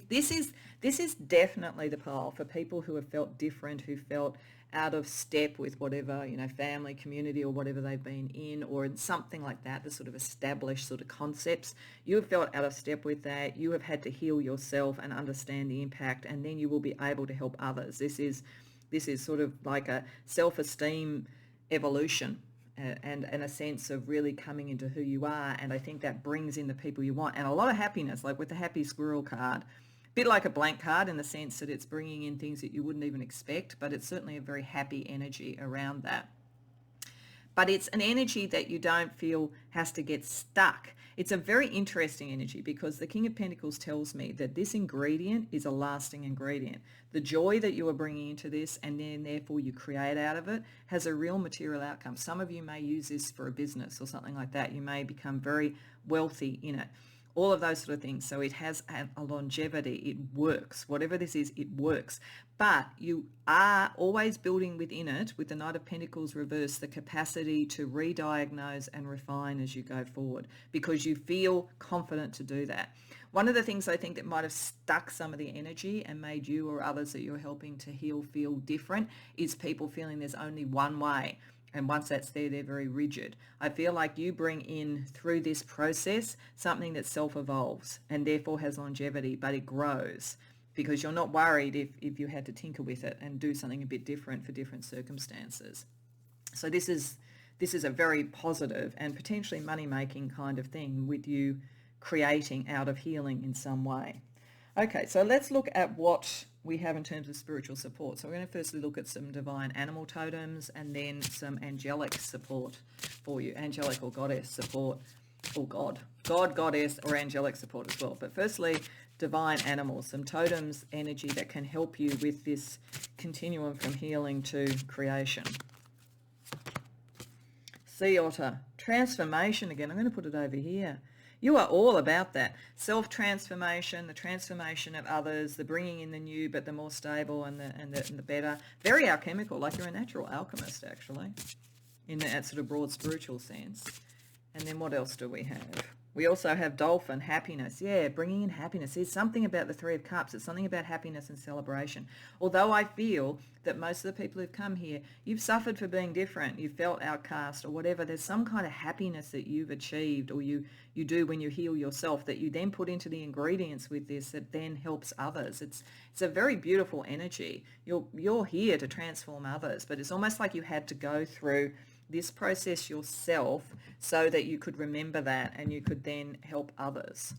This is definitely the path for people who have felt different, who felt out of step with whatever, family, community, or whatever they've been in, or in something like that, the sort of established sort of concepts. You have felt out of step with that. You have had to heal yourself and understand the impact, and then you will be able to help others. This is sort of like a self-esteem evolution and a sense of really coming into who you are, and I think that brings in the people you want, and a lot of happiness, like with the happy squirrel card. A bit like a blank card in the sense that it's bringing in things that you wouldn't even expect, but it's certainly a very happy energy around that. But it's an energy that you don't feel has to get stuck. It's a very interesting energy because the King of Pentacles tells me that this ingredient is a lasting ingredient. The joy that you are bringing into this, and then therefore you create out of it, has a real material outcome. Some of you may use this for a business or something like that. You may become very wealthy in it. All of those sort of things. So it has a longevity. It works. Whatever this is, it works. But you are always building within it, with the Knight of Pentacles reversed, the capacity to re-diagnose and refine as you go forward, because you feel confident to do that. One of the things I think that might have stuck some of the energy and made you or others that you're helping to heal feel different is people feeling there's only one way. And once that's there, they're very rigid. I feel like you bring in, through this process, something that self-evolves and therefore has longevity, but it grows because you're not worried if you had to tinker with it and do something a bit different for different circumstances. So this is a very positive and potentially money-making kind of thing, with you creating out of healing in some way. Okay, so let's look at what we have in terms of spiritual support. So we're going to firstly look at some divine animal totems and then some angelic support for you, angelic or goddess support, or God, goddess, or angelic support as well. But firstly, divine animals, some totems energy that can help you with this continuum from healing to creation. Sea otter, transformation again. I'm going to put it over here. You are all about that. Self-transformation, the transformation of others, the bringing in the new but the more stable and the better. Very alchemical, like you're a natural alchemist, actually, in that sort of broad spiritual sense. And then what else do we have? We also have dolphin, happiness. Yeah, bringing in happiness. There's something about the Three of Cups. It's something about happiness and celebration. Although I feel that most of the people who've come here, you've suffered for being different. You've felt outcast or whatever. There's some kind of happiness that you've achieved, or you do when you heal yourself, that you then put into the ingredients with this that then helps others. It's a very beautiful energy. You're here to transform others, but it's almost like you had to go through this process yourself so that you could remember that and you could then help others.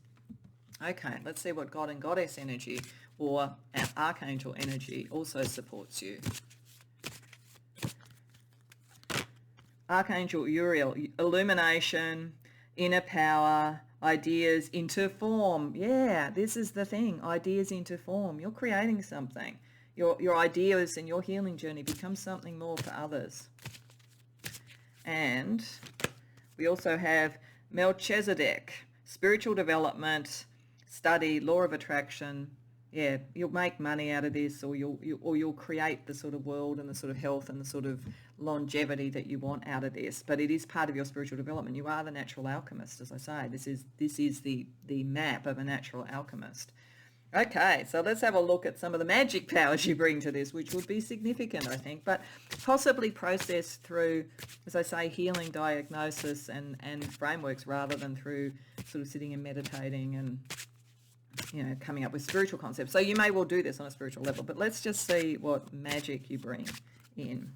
Okay, let's see what God and Goddess energy or Archangel energy also supports you. Archangel Uriel, illumination, inner power, ideas into form. Yeah, this is the thing, ideas into form. You're creating something. Your ideas and your healing journey become something more for others. And we also have Melchizedek, spiritual development, study, law of attraction. Yeah, you'll make money out of this, or you'll create the sort of world and the sort of health and the sort of longevity that you want out of this. But it is part of your spiritual development. You are the natural alchemist, as I say. This is the map of a natural alchemist. Okay, so let's have a look at some of the magic powers you bring to this, which would be significant, I think, but possibly processed through, as I say, healing, diagnosis and frameworks, rather than through sort of sitting and meditating and, you know, coming up with spiritual concepts. So you may well do this on a spiritual level, but let's just see what magic you bring in.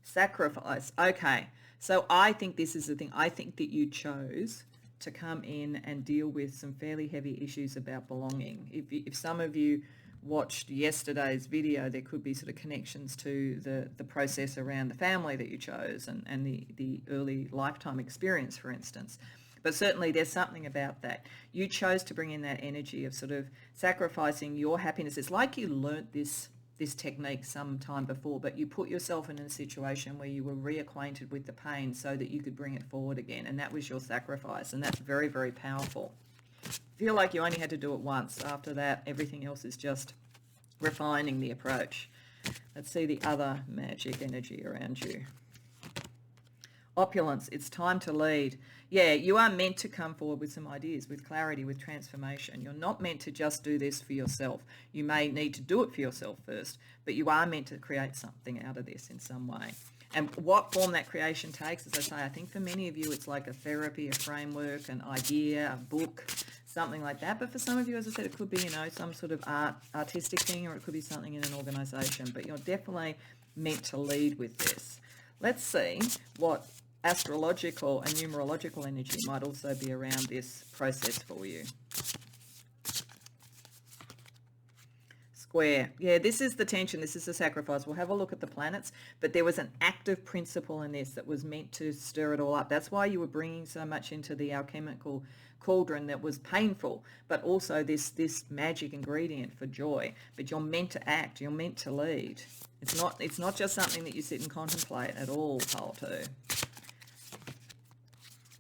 Sacrifice. Okay, so I think this is the thing. I think that you chose to come in and deal with some fairly heavy issues about belonging. If some of you watched yesterday's video, there could be sort of connections to the process around the family that you chose and the early lifetime experience, for instance. But certainly there's something about that. You chose to bring in that energy of sort of sacrificing your happiness. It's like you learnt this technique some time before, but you put yourself in a situation where you were reacquainted with the pain so that you could bring it forward again, and that was your sacrifice, and that's very, very powerful. Feel like you only had to do it once. After that, everything else is just refining the approach. Let's see the other magic energy around you. Opulence. It's time to lead. Yeah, you are meant to come forward with some ideas, with clarity, with transformation. You're not meant to just do this for yourself. You may need to do it for yourself first, but you are meant to create something out of this in some way. And what form that creation takes, as I say, I think for many of you it's like a therapy, a framework, an idea, a book, something like that. But for some of you, as I said, it could be, you know, some sort of artistic thing, or it could be something in an organisation. But you're definitely meant to lead with this. Let's see what astrological and numerological energy might also be around this process for you. Square. Yeah, this is the tension. This is the sacrifice. We'll have a look at the planets, but there was an active principle in this that was meant to stir it all up. That's why you were bringing so much into the alchemical cauldron that was painful, but also this magic ingredient for joy. But you're meant to act. You're meant to lead. It's not just something that you sit and contemplate at all, pile 2.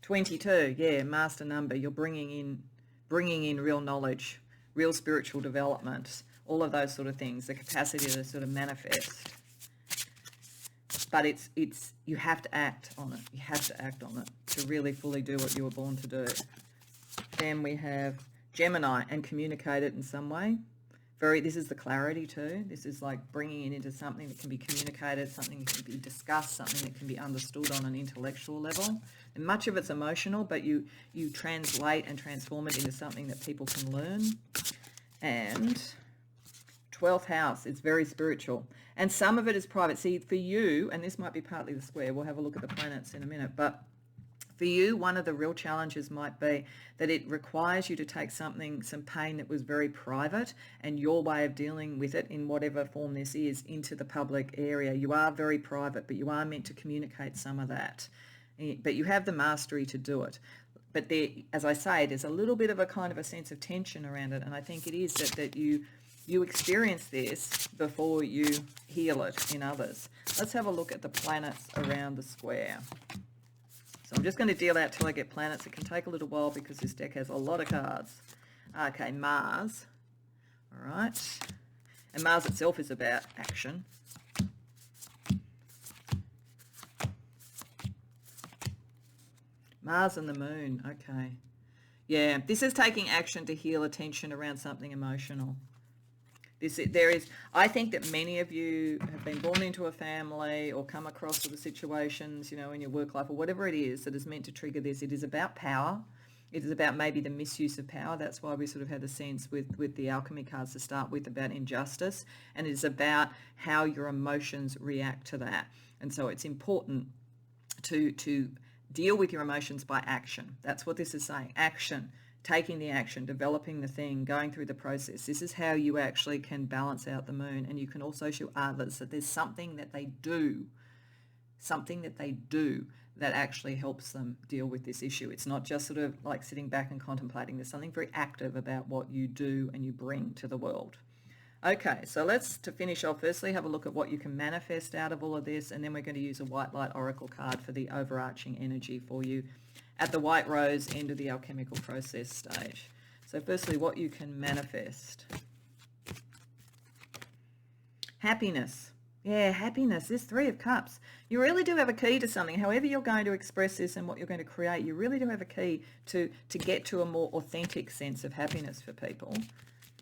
22, yeah, master number. You're bringing in real knowledge, real spiritual development, all of those sort of things, the capacity to sort of manifest. But it's you have to act on it. You have to act on it to really fully do what you were born to do. Then we have Gemini, and communicate it in some way. This is the clarity too. This is like bringing it into something that can be communicated, something that can be discussed, something that can be understood on an intellectual level. And much of it's emotional, but you translate and transform it into something that people can learn. And 12th house, it's very spiritual. And some of it is private. See, for you, and this might be partly the square, we'll have a look at the planets in a minute, but for you, one of the real challenges might be that it requires you to take some pain that was very private, and your way of dealing with it, in whatever form this is, into the public area. You are very private, but you are meant to communicate some of that. But you have the mastery to do it. But there, as I say, there's a little bit of a kind of a sense of tension around it, and I think it is that you experience this before you heal it in others. Let's have a look at the planets around the square. So I'm just going to deal out till I get planets. It can take a little while because this deck has a lot of cards. Okay, Mars. All right. And Mars itself is about action. Mars and the Moon. Okay. Yeah, this is taking action to heal attention around something emotional. I think that many of you have been born into a family or come across sort of situations, you know, in your work life or whatever it is that is meant to trigger this. It is about power. It is about maybe the misuse of power. That's why we sort of had the sense with the alchemy cards to start with about injustice. And it is about how your emotions react to that. And so it's important to deal with your emotions by action. That's what this is saying. Action. Taking the action, developing the thing, going through the process. This is how you actually can balance out the moon. And you can also show others that there's something that they do that actually helps them deal with this issue. It's not just sort of like sitting back and contemplating. There's something very active about what you do and you bring to the world. Okay, so to finish off, firstly have a look at what you can manifest out of all of this, and then we're going to use a white light oracle card for the overarching energy for you at the white rose end of the alchemical process stage. So firstly, what you can manifest. Happiness. Yeah, happiness. This Three of Cups. You really do have a key to something. However you're going to express this and what you're going to create, you really do have a key to get to a more authentic sense of happiness for people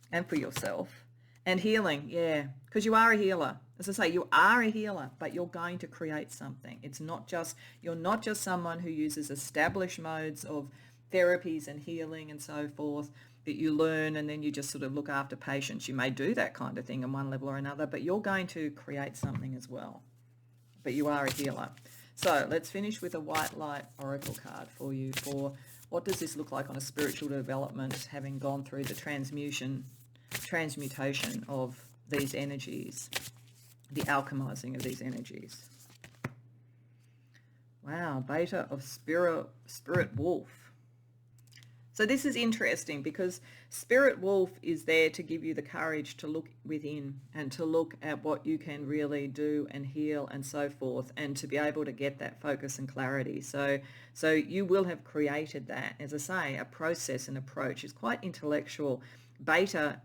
and for yourself. And healing, yeah, because you are a healer. As I say, you are a healer, but you're going to create something. You're not just someone who uses established modes of therapies and healing and so forth that you learn and then you just sort of look after patients. You may do that kind of thing on one level or another, but you're going to create something as well. But you are a healer. So let's finish with a white light oracle card for you for what does this look like on a spiritual development, having gone through the transmutation of these energies, the alchemizing of these energies. Wow, beta of spirit wolf. So this is interesting because spirit wolf is there to give you the courage to look within and to look at what you can really do and heal and so forth, and to be able to get that focus and clarity. So you will have created that. As I say, a process and approach is quite intellectual. Beta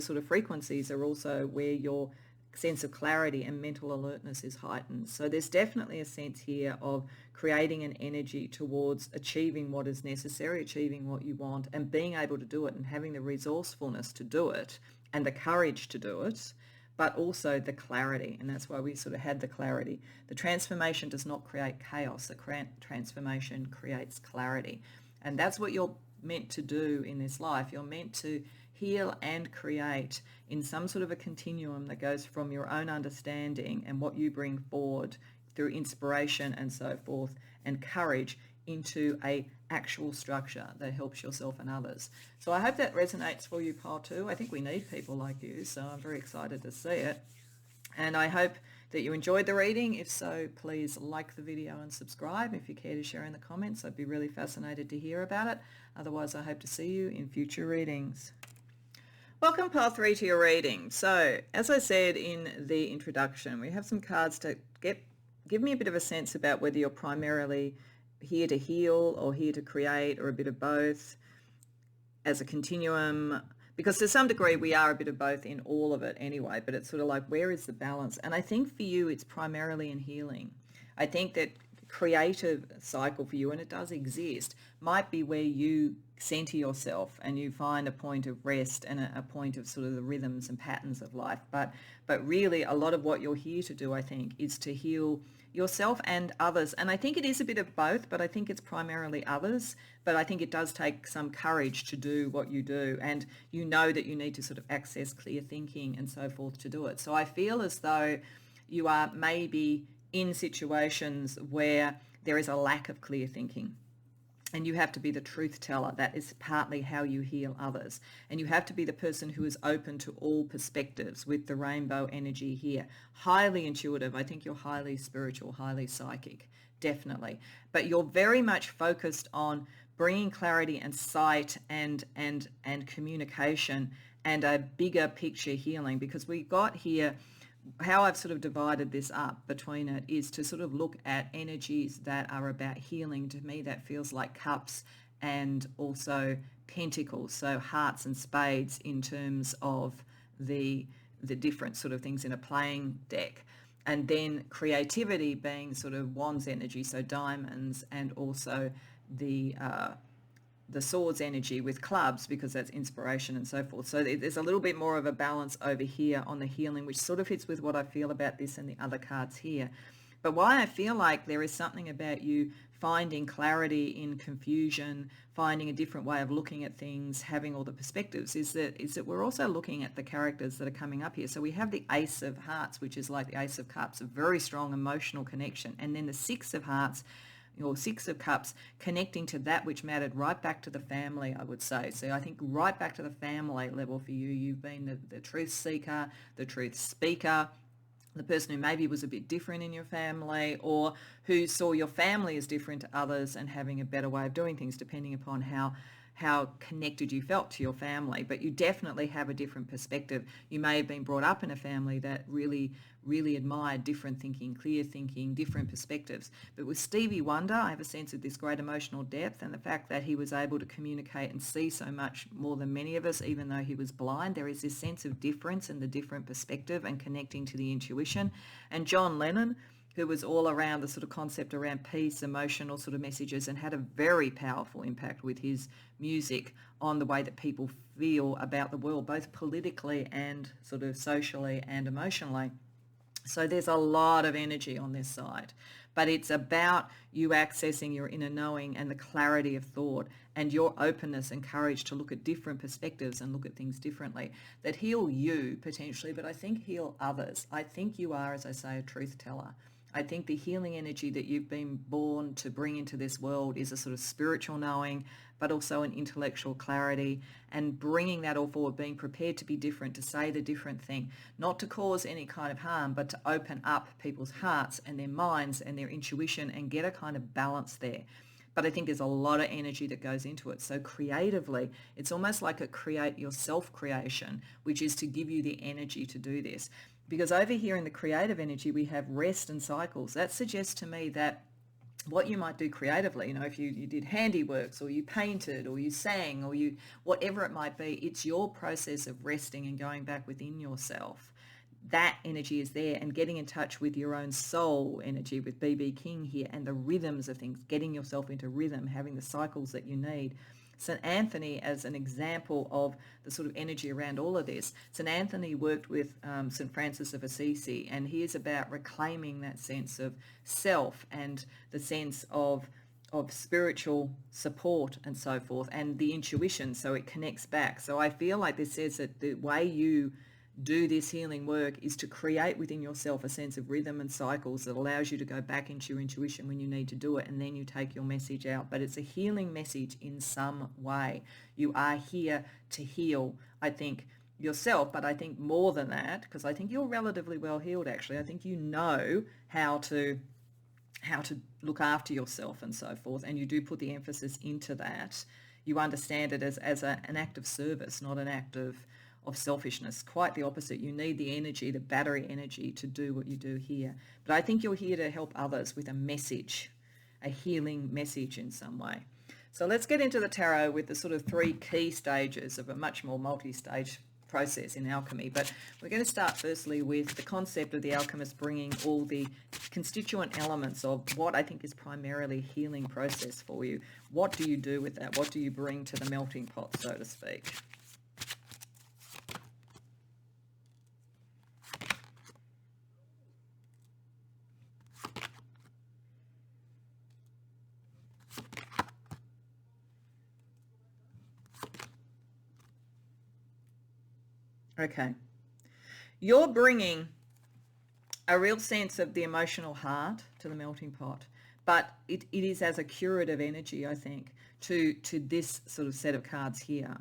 sort of frequencies are also where your sense of clarity and mental alertness is heightened. So there's definitely a sense here of creating an energy towards achieving what is necessary, achieving what you want, and being able to do it and having the resourcefulness to do it and the courage to do it, but also the clarity. And that's why we sort of had the clarity. The transformation does not create chaos. The transformation creates clarity. And that's what you're meant to do in this life. You're meant to heal and create in some sort of a continuum that goes from your own understanding and what you bring forward through inspiration and so forth and courage into a actual structure that helps yourself and others. So I hope that resonates for you, Pile 2. I think we need people like you, so I'm very excited to see it. And I hope that you enjoyed the reading. If so, please like the video and subscribe. If you care to share in the comments, I'd be really fascinated to hear about it. Otherwise, I hope to see you in future readings. Welcome, Pile 3, to your reading. So, as I said in the introduction, we have some cards to give me a bit of a sense about whether you're primarily here to heal or here to create, or a bit of both as a continuum, because to some degree we are a bit of both in all of it anyway, but it's sort of like, where is the balance? And I think for you it's primarily in healing. I think that creative cycle for you, and it does exist, might be where you center yourself and you find a point of rest and a point of sort of the rhythms and patterns of life. But really a lot of what you're here to do, I think, is to heal yourself and others. And I think it is a bit of both, but I think it's primarily others. But I think it does take some courage to do what you do. And you know that you need to sort of access clear thinking and so forth to do it. So I feel as though you are maybe in situations where there is a lack of clear thinking. And you have to be the truth teller. That is partly how you heal others. And you have to be the person who is open to all perspectives with the rainbow energy here. Highly intuitive. I think you're highly spiritual, highly psychic, definitely. But you're very much focused on bringing clarity and sight and communication and a bigger picture healing, because we got here, how I've sort of divided this up between it is to sort of look at energies that are about healing. To me, that feels like cups and also pentacles, so hearts and spades in terms of the different sort of things in a playing deck. And then creativity being sort of wands energy, so diamonds, and also the swords energy with clubs, because that's inspiration and so forth. So there's a little bit more of a balance over here on the healing, which sort of fits with what I feel about this and the other cards here. But why I feel like there is something about you finding clarity in confusion, finding a different way of looking at things, having all the perspectives, is that we're also looking at the characters that are coming up here. So we have the Ace of Hearts, which is like the Ace of Cups, a very strong emotional connection. And then the Six of Hearts, or Six of Cups, connecting to that which mattered, right back to the family, I would say. So I think right back to the family level for you, you've been the truth seeker, the truth speaker, the person who maybe was a bit different in your family, or who saw your family as different to others and having a better way of doing things, depending upon how how connected you felt to your family, but you definitely have a different perspective. You may have been brought up in a family that really admired different thinking, clear thinking, different perspectives. But with Stevie Wonder, I have a sense of this great emotional depth, and the fact that he was able to communicate and see so much more than many of us, even though he was blind. There is this sense of difference and the different perspective and connecting to the intuition. And John Lennon, who was all around the sort of concept around peace, emotional sort of messages, and had a very powerful impact with his music on the way that people feel about the world, both politically and sort of socially and emotionally. So there's a lot of energy on this side, but it's about you accessing your inner knowing and the clarity of thought and your openness and courage to look at different perspectives and look at things differently that heal you potentially, but I think heal others. I think you are, as I say, a truth teller. I think the healing energy that you've been born to bring into this world is a sort of spiritual knowing, but also an intellectual clarity, and bringing that all forward, being prepared to be different, to say the different thing, not to cause any kind of harm, but to open up people's hearts and their minds and their intuition and get a kind of balance there. But I think there's a lot of energy that goes into it. So creatively, it's almost like a create yourself creation, which is to give you the energy to do this. Because over here in the creative energy, we have rest and cycles. That suggests to me that what you might do creatively, if you did handiworks or you painted or you sang or you, whatever it might be, it's your process of resting and going back within yourself. That energy is there, and getting in touch with your own soul energy with BB King here, and the rhythms of things, getting yourself into rhythm, having the cycles that you need. St. Anthony as an example of the sort of energy around all of this. St. Anthony worked with St. Francis of Assisi, and he is about reclaiming that sense of self and the sense of spiritual support and so forth, and the intuition, so it connects back. So I feel like this says that the way you do this healing work is to create within yourself a sense of rhythm and cycles that allows you to go back into your intuition when you need to do it, and then you take your message out. But it's a healing message in some way. You are here to heal, I think, yourself, but I think more than that, because I think you're relatively well healed actually. I think you know how to look after yourself and so forth, and you do put the emphasis into that. You understand it as an act of service, not an act of selfishness. Quite the opposite. You need the energy, the battery energy, to do what you do here. But I think you're here to help others with a message, a healing message in some way. So let's get into the tarot with the sort of 3 key stages of a much more multi-stage process in alchemy. But we're going to start firstly with the concept of the alchemist bringing all the constituent elements of what I think is primarily a healing process for you. What do you do with that? What do you bring to the melting pot, so to speak? Okay. You're bringing a real sense of the emotional heart to the melting pot, but it is as a curative energy, I think, to this sort of set of cards here.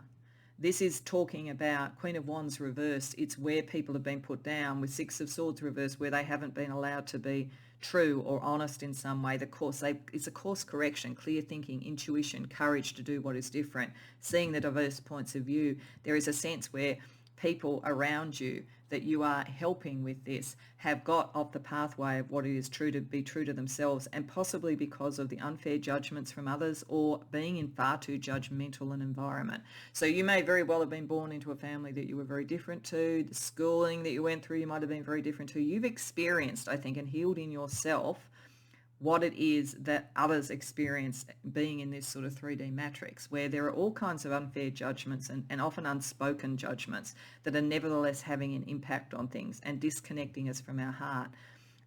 This is talking about Queen of Wands reversed. It's where people have been put down, with Six of Swords reversed, where they haven't been allowed to be true or honest in some way. It's a course correction, clear thinking, intuition, courage to do what is different, seeing the diverse points of view. There is a sense where people around you that you are helping with this have got off the pathway of what it is true to be true to themselves, and possibly because of the unfair judgments from others or being in far too judgmental an environment. So you may very well have been born into a family that you were very different to. The schooling that you went through, you might have been very different to. You've experienced, I think, and healed in yourself what it is that others experience being in this sort of 3D matrix, where there are all kinds of unfair judgments and often unspoken judgments that are nevertheless having an impact on things and disconnecting us from our heart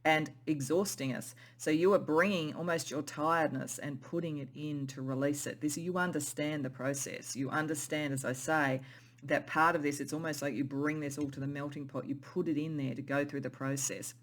and exhausting us. So you are bringing almost your tiredness and putting it in to release it. You understand the process. You understand, as I say, that part of this, it's almost like you bring this all to the melting pot. You put it in there to go through the process.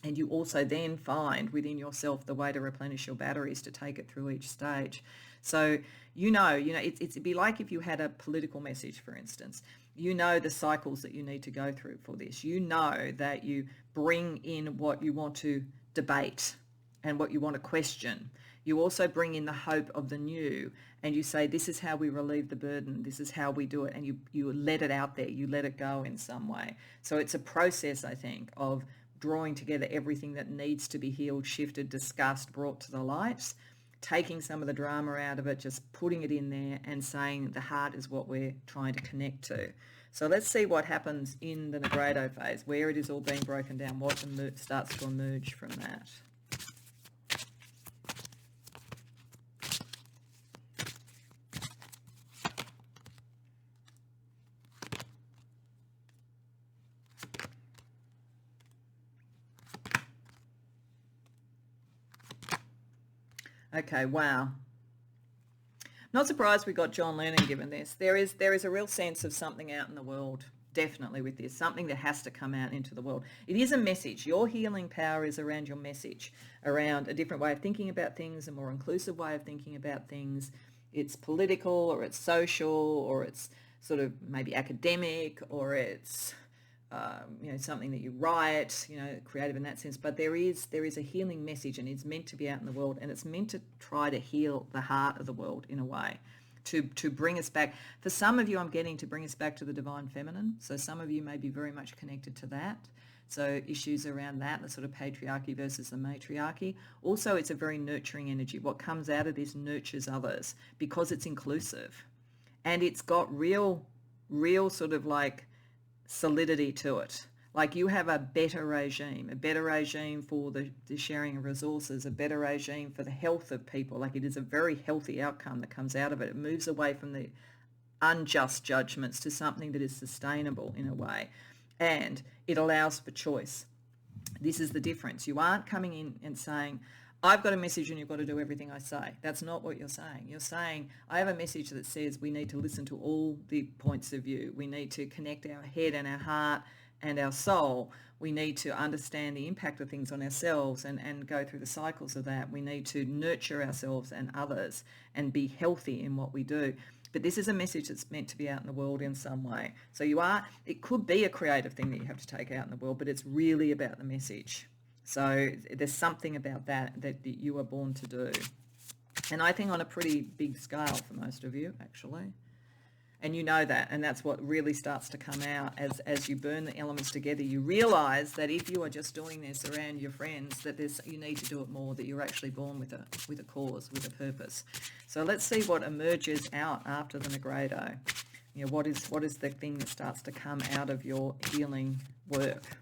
And you also then find within yourself the way to replenish your batteries to take it through each stage. So it'd be like if you had a political message, for instance. You know the cycles that you need to go through for this. You know that you bring in what you want to debate and what you want to question. You also bring in the hope of the new, and you say, this is how we relieve the burden, this is how we do it, and you let it out there, you let it go in some way. So it's a process, I think, of drawing together everything that needs to be healed, shifted, discussed, brought to the light, taking some of the drama out of it, just putting it in there and saying the heart is what we're trying to connect to. So let's see what happens in the Negredo phase, where it is all being broken down, what starts to emerge from that. Okay, wow. Not surprised we got John Lennon given this. There is a real sense of something out in the world, definitely with this, something that has to come out into the world. It is a message. Your healing power is around your message, around a different way of thinking about things, a more inclusive way of thinking about things. It's political, or it's social, or it's sort of maybe academic, or it's something that you write, creative in that sense. But there is a healing message, and it's meant to be out in the world, and it's meant to try to heal the heart of the world in a way, to bring us back. For some of you, I'm getting to bring us back to the divine feminine. So some of you may be very much connected to that. So issues around that, the sort of patriarchy versus the matriarchy. Also, it's a very nurturing energy. What comes out of this nurtures others because it's inclusive, and it's got real sort of like solidity to it. Like you have a better regime for the sharing of resources, a better regime for the health of people. Like it is a very healthy outcome that comes out of it. It moves away from the unjust judgments to something that is sustainable in a way, and it allows for choice. This is the difference. You aren't coming in and saying, I've got a message and you've got to do everything I say. That's not what you're saying. You're saying, I have a message that says we need to listen to all the points of view. We need to connect our head and our heart and our soul. We need to understand the impact of things on ourselves and go through the cycles of that. We need to nurture ourselves and others and be healthy in what we do. But this is a message that's meant to be out in the world in some way. So it could be a creative thing that you have to take out in the world, but it's really about the message. So there's something about that you are born to do. And I think on a pretty big scale for most of you, actually. And you know that, and that's what really starts to come out as you burn the elements together. You realize that if you are just doing this around your friends, that you need to do it more, that you're actually born with a cause, with a purpose. So let's see what emerges out after the Negredo. What is the thing that starts to come out of your healing work?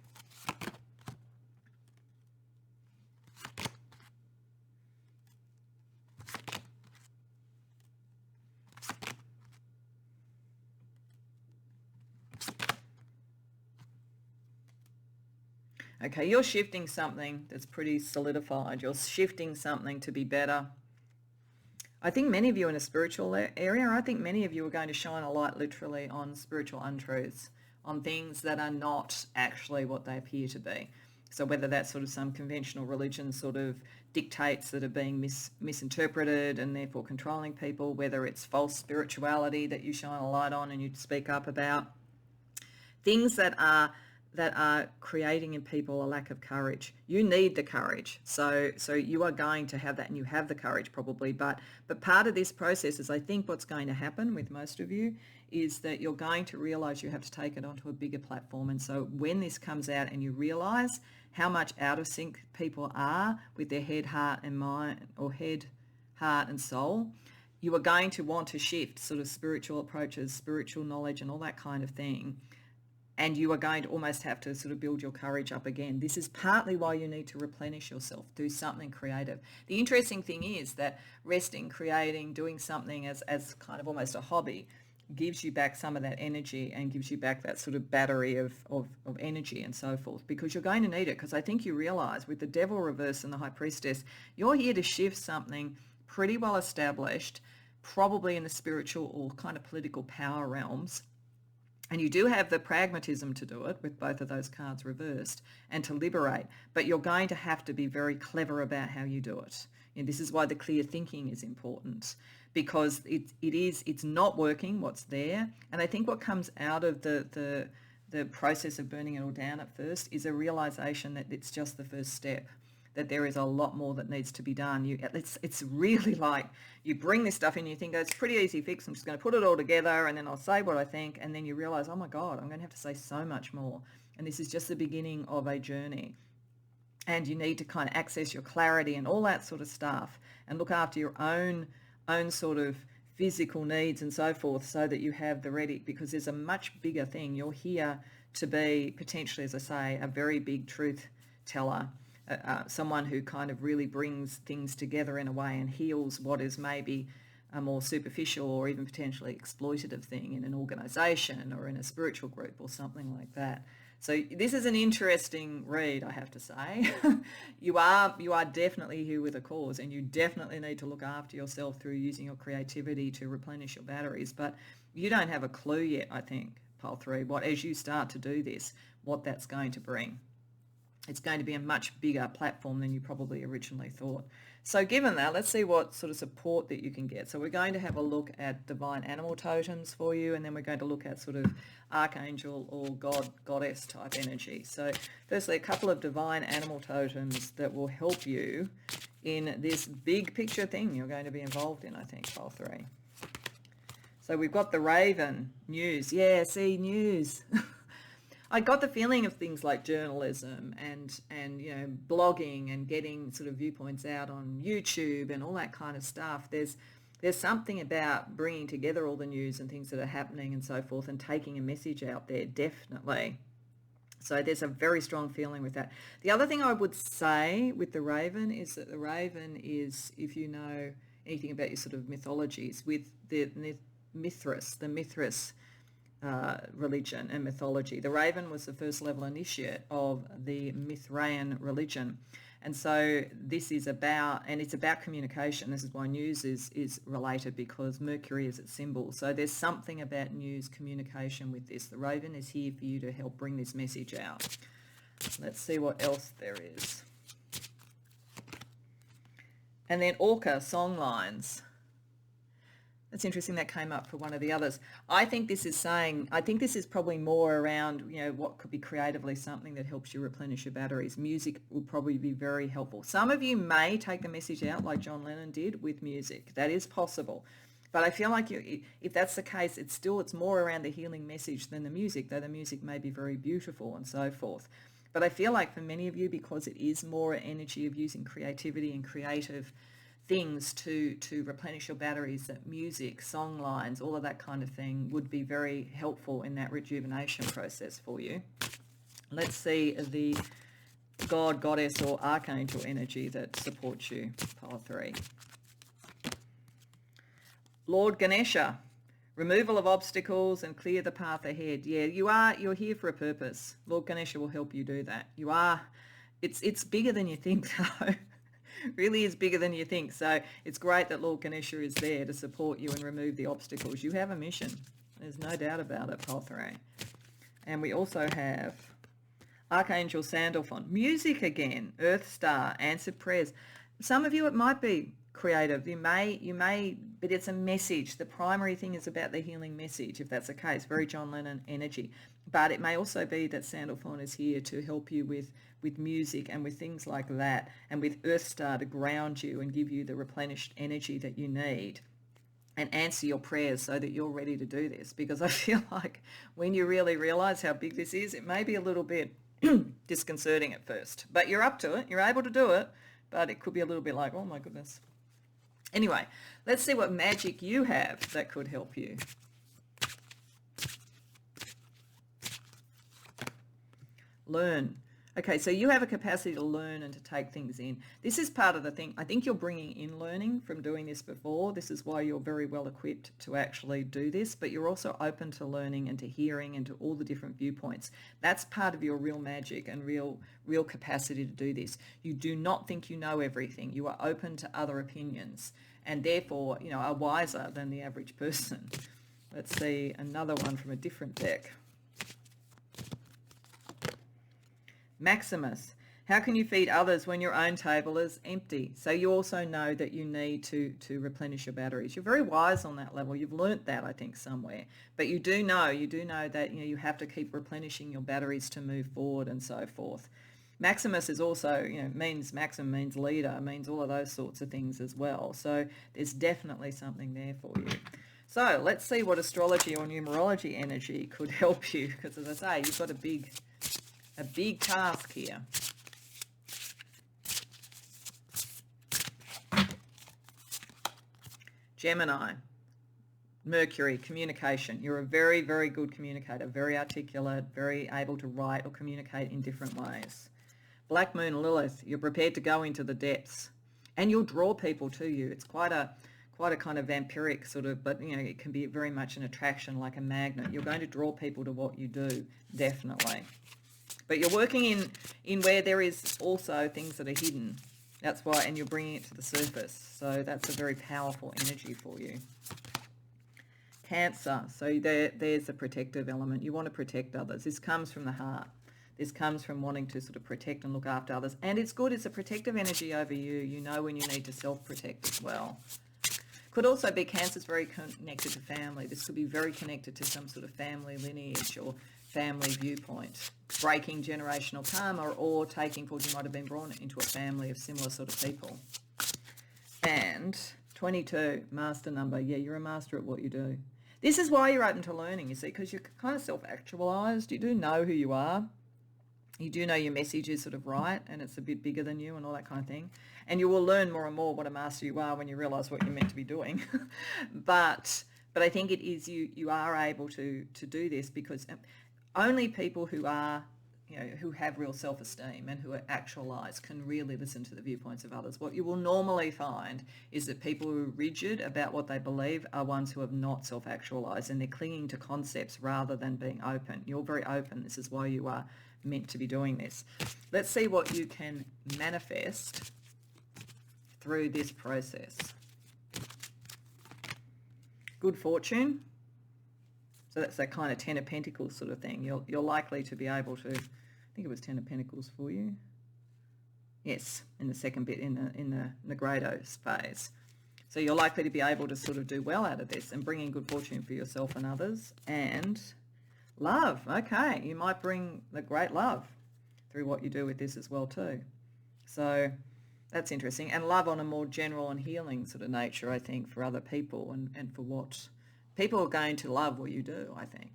Okay, you're shifting something that's pretty solidified. You're shifting something to be better. I think many of you in a spiritual area, I think many of you are going to shine a light literally on spiritual untruths, on things that are not actually what they appear to be. So whether that's sort of some conventional religion sort of dictates that are being misinterpreted and therefore controlling people, whether it's false spirituality that you shine a light on and you speak up about, things that are creating in people a lack of courage. You need the courage. So you are going to have that, and you have the courage probably. But part of this process is, I think what's going to happen with most of you is that you're going to realize you have to take it onto a bigger platform. And so when this comes out and you realize how much out of sync people are with their head, heart and mind, or head, heart and soul, you are going to want to shift sort of spiritual approaches, spiritual knowledge and all that kind of thing. And you are going to almost have to sort of build your courage up again. This is partly why you need to replenish yourself, do something creative. The interesting thing is that resting, creating, doing something as kind of almost a hobby gives you back some of that energy and gives you back that sort of battery of energy and so forth, because you're going to need it. Because I think you realize with the devil reverse and the high priestess, you're here to shift something pretty well established, probably in the spiritual or kind of political power realms. And you do have the pragmatism to do it with both of those cards reversed and to liberate, but you're going to have to be very clever about how you do it. And this is why the clear thinking is important, because it's not working what's there. And I think what comes out of the process of burning it all down at first is a realization that it's just the first step. that there is a lot more that needs to be done. It's really like you bring this stuff in, you think, oh, it's a pretty easy fix. I'm just going to put it all together and then I'll say what I think. And then you realize, oh my God, I'm going to have to say so much more. And this is just the beginning of a journey. And you need to kind of access your clarity and all that sort of stuff and look after your own sort of physical needs and so forth, so that you have the ready, because there's a much bigger thing. You're here to be potentially, as I say, a very big truth teller, someone who kind of really brings things together in a way and heals what is maybe a more superficial or even potentially exploitative thing in an organization or in a spiritual group or something like that. So this is an interesting read, I have to say. You are definitely here with a cause, and you definitely need to look after yourself through using your creativity to replenish your batteries. But you don't have a clue yet, I think, Pile 3, as you start to do this, what that's going to bring. It's going to be a much bigger platform than you probably originally thought. So given that, let's see what sort of support that you can get. So we're going to have a look at divine animal totems for you, and then we're going to look at sort of archangel or goddess type energy. So firstly, a couple of divine animal totems that will help you in this big picture thing you're going to be involved in, I think, Pile 3. So we've got the raven, news. Yeah, see, news. I got the feeling of things like journalism and blogging and getting sort of viewpoints out on YouTube and all that kind of stuff. There's something about bringing together all the news and things that are happening and so forth and taking a message out there, definitely. So there's a very strong feeling with that. The other thing I would say with the raven is that the raven is, if you know anything about your sort of mythologies, with the Mithras religion and mythology. The raven was the first level initiate of the Mithraean religion. And so this is about, and it's about communication. This is why news is related, because Mercury is its symbol. So there's something about news communication with this. The raven is here for you to help bring this message out. Let's see what else there is. And then orca, song lines. That's interesting that came up for one of the others. I think this is probably more around, what could be creatively something that helps you replenish your batteries. Music will probably be very helpful. Some of you may take the message out like John Lennon did with music. That is possible. But I feel like if that's the case, it's more around the healing message than the music, though the music may be very beautiful and so forth. But I feel like for many of you, because it is more energy of using creativity and creative things to replenish your batteries, that music, song lines, all of that kind of thing would be very helpful in that rejuvenation process for you. Let's see the god, goddess, or archangel energy that supports you, Pile 3. Lord Ganesha, removal of obstacles and clear the path ahead. Yeah, you're here for a purpose. Lord Ganesha will help you do that. It's bigger than you think, though. Really is bigger than you think. So it's great that Lord Ganesha is there to support you and remove the obstacles. You have a mission. There's no doubt about it, Pile 3. And we also have Archangel Sandalphon. Music again. Earth Star. Answered prayers. Some of you, it might be creative. You may, but it's a message. The primary thing is about the healing message, if that's the case. Very John Lennon energy. But it may also be that Sandalphon is here to help you with music and with things like that, and with Earth Star to ground you and give you the replenished energy that you need and answer your prayers so that you're ready to do this. Because I feel like when you really realize how big this is, it may be a little bit disconcerting at first, but you're up to it. You're able to do it, but it could be a little bit like, oh my goodness. Anyway, let's see what magic you have that could help you. Learn. Okay, so you have a capacity to learn and to take things in. This is part of the thing. I think you're bringing in learning from doing this before. This is why you're very well equipped to actually do this, but you're also open to learning and to hearing and to all the different viewpoints. That's part of your real magic and real capacity to do this. You do not think you know everything. You are open to other opinions and therefore, are wiser than the average person. Let's see another one from a different deck. Maximus, how can you feed others when your own table is empty? So you also know that you need to replenish your batteries. You're very wise on that level. You've learnt that, I think, somewhere. But you do know that you have to keep replenishing your batteries to move forward and so forth. Maximus is also, means maxim, means leader, means all of those sorts of things as well. So there's definitely something there for you. So let's see what astrology or numerology energy could help you, because as I say, you've got a big task here. Gemini, Mercury, communication. You're a very, very good communicator, very articulate, very able to write or communicate in different ways. Black Moon, Lilith, you're prepared to go into the depths, and you'll draw people to you. It's quite a kind of vampiric sort of, but it can be very much an attraction, like a magnet. You're going to draw people to what you do, definitely. But you're working in where there is also things that are hidden. That's why, and you're bringing it to the surface. So that's a very powerful energy for you. Cancer, so there's a protective element. You want to protect others. This comes from the heart. This comes from wanting to sort of protect and look after others. And it's good. It's a protective energy over you. You know when you need to self-protect as well. Could also be Cancer's very connected to family. This could be very connected to some sort of family lineage or family viewpoint. Breaking generational karma or taking, because you might have been born into a family of similar sort of people. And 22, master number. Yeah, you're a master at what you do. This is why you're open to learning, you see, because you're kind of self-actualized. You do know who you are. You do know your message is sort of right and it's a bit bigger than you and all that kind of thing. And you will learn more and more what a master you are when you realise what you're meant to be doing. But I think it is you are able to do this because only people who are, who have real self-esteem and who are actualized can really listen to the viewpoints of others. What you will normally find is that people who are rigid about what they believe are ones who have not self-actualized and they're clinging to concepts rather than being open. You're very open. This is why you are meant to be doing this. Let's see what you can manifest through this process. Good fortune. So that's that kind of 10 of Pentacles sort of thing. You're likely to be able to, I think it was 10 of Pentacles for you. Yes, in the second bit in the Negredo phase. So you're likely to be able to sort of do well out of this and bring in good fortune for yourself and others. And love, okay, you might bring the great love through what you do with this as well too. So that's interesting. And love on a more general and healing sort of nature, I think, for other people and for what people are going to love what you do, I think.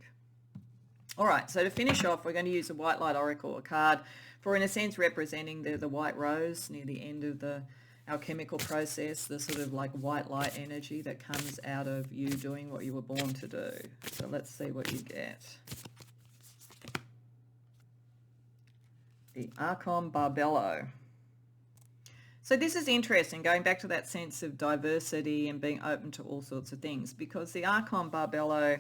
All right, so to finish off, we're going to use a White Light Oracle, a card for, in a sense, representing the white rose near the end of the alchemical process, the sort of like white light energy that comes out of you doing what you were born to do. So let's see what you get. The Archon Barbello. So this is interesting, going back to that sense of diversity and being open to all sorts of things, because the Archon Barbello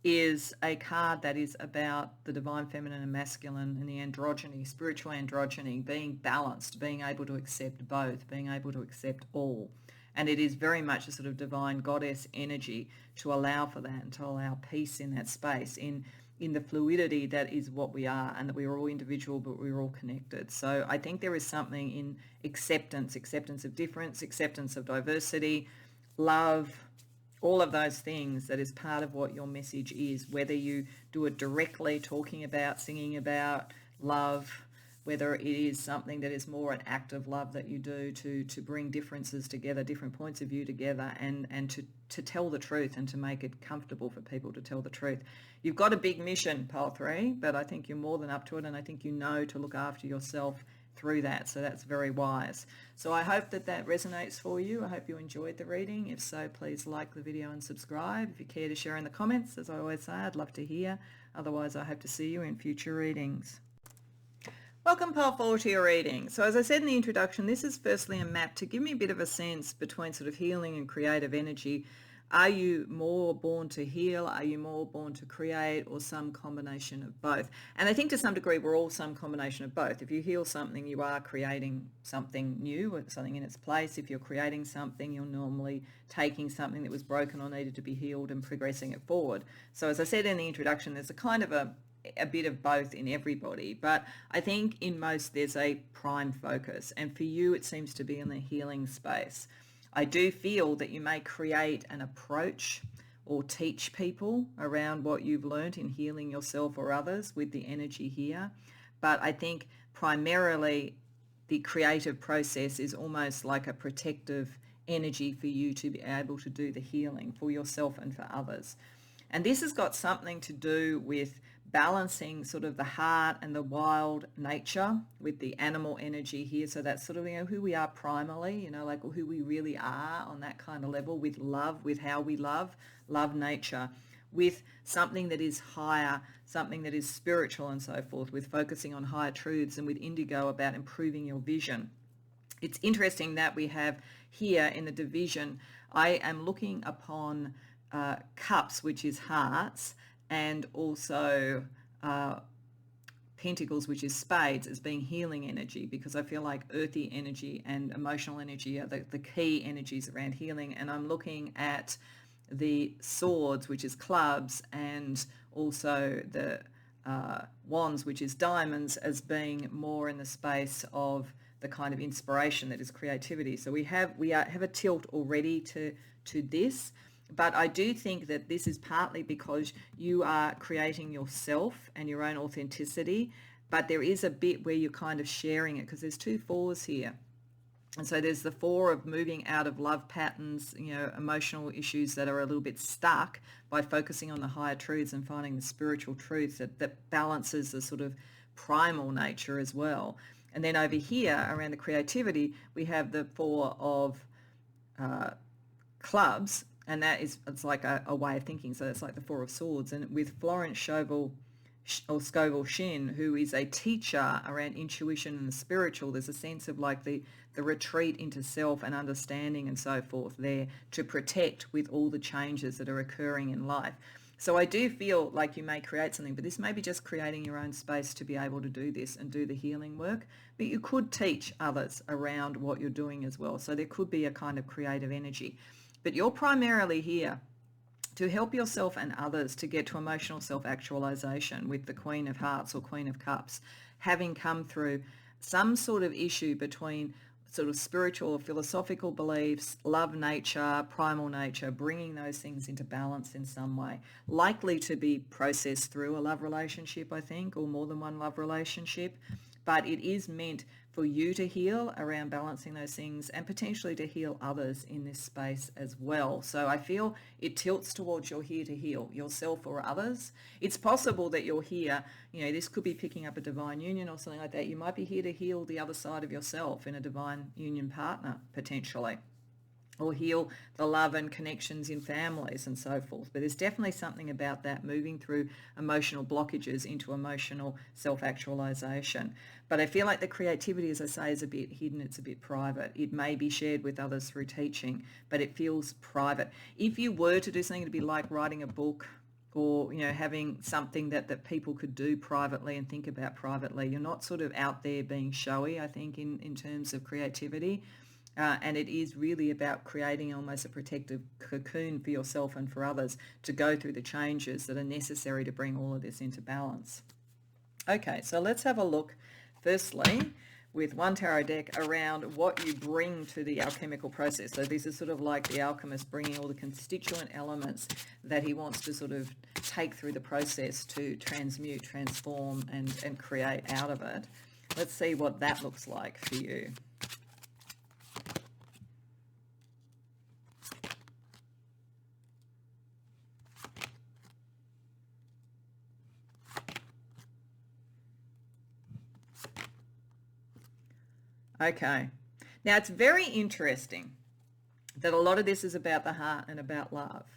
is a card that is about the divine feminine and masculine and the androgyny, spiritual androgyny, being balanced, being able to accept both, being able to accept all. And it is very much a sort of divine goddess energy to allow for that and to allow peace in that space, in the fluidity that is what we are, and that we are all individual but we're all connected. So I think there is something in acceptance of difference, acceptance of diversity, love, all of those things that is part of what your message is, whether you do it directly talking about, singing about love, whether it is something that is more an act of love that you do to bring differences together, different points of view together, and to tell the truth and to make it comfortable for people to tell the truth. You've got a big mission, Pile 3, but I think you're more than up to it, and I think you know to look after yourself through that, so that's very wise. So I hope that resonates for you. I hope you enjoyed the reading. If so, please like the video and subscribe. If you care to share in the comments, as I always say, I'd love to hear. Otherwise, I hope to see you in future readings. Welcome, Pile 4, to your reading. So as I said in the introduction, this is firstly a map to give me a bit of a sense between sort of healing and creative energy. Are you more born to heal? Are you more born to create, or some combination of both? And I think to some degree we're all some combination of both. If you heal something, you are creating something new, or something in its place. If you're creating something, you're normally taking something that was broken or needed to be healed and progressing it forward. So as I said in the introduction, there's a kind of a bit of both in everybody, but I think in most there's a prime focus, and for you it seems to be in the healing space. I do feel that you may create an approach or teach people around what you've learned in healing yourself or others with the energy here, but I think primarily the creative process is almost like a protective energy for you to be able to do the healing for yourself and for others. And this has got something to do with balancing sort of the heart and the wild nature with the animal energy here. So that's sort of, who we are primally, like who we really are on that kind of level, with love, with how we love nature, with something that is higher, something that is spiritual and so forth, with focusing on higher truths, and with indigo about improving your vision. It's interesting that we have here in the division, I am looking upon cups, which is hearts, and also pentacles, which is spades, as being healing energy, because I feel like earthy energy and emotional energy are the key energies around healing. And I'm looking at the swords, which is clubs, and also the wands, which is diamonds, as being more in the space of the kind of inspiration that is creativity. So we have a tilt already to this. But I do think that this is partly because you are creating yourself and your own authenticity, but there is a bit where you're kind of sharing it, because there's 2 fours here. And so there's the 4 of moving out of love patterns, emotional issues that are a little bit stuck, by focusing on the higher truths and finding the spiritual truth that balances the sort of primal nature as well. And then over here around the creativity, we have the 4 of clubs, and it's like a way of thinking. So it's like the 4 of swords, and with Florence Scovel Shinn, who is a teacher around intuition and the spiritual, there's a sense of like the retreat into self and understanding and so forth there, to protect with all the changes that are occurring in life. So I do feel like you may create something, but this may be just creating your own space to be able to do this and do the healing work. But you could teach others around what you're doing as well. So there could be a kind of creative energy. But you're primarily here to help yourself and others to get to emotional self-actualization, with the Queen of Hearts or Queen of Cups, having come through some sort of issue between sort of spiritual or philosophical beliefs, love nature, primal nature, bringing those things into balance in some way, likely to be processed through a love relationship, I think, or more than one love relationship. But it is meant for you to heal around balancing those things, and potentially to heal others in this space as well. So I feel it tilts towards you're here to heal yourself or others. It's possible that you're here, this could be picking up a divine union or something like that. You might be here to heal the other side of yourself in a divine union partner, potentially, or heal the love and connections in families and so forth. But there's definitely something about that, moving through emotional blockages into emotional self-actualization. But I feel like the creativity, as I say, is a bit hidden. It's a bit private. It may be shared with others through teaching, but it feels private. If you were to do something, to be like writing a book, or having something that people could do privately and think about privately, you're not sort of out there being showy, I think, in terms of creativity. And it is really about creating almost a protective cocoon for yourself and for others to go through the changes that are necessary to bring all of this into balance. Okay, so let's have a look, firstly, with one tarot deck, around what you bring to the alchemical process. So this is sort of like the alchemist bringing all the constituent elements that he wants to sort of take through the process to transmute, transform, and create out of it. Let's see what that looks like for you. Okay, now it's very interesting that a lot of this is about the heart and about love,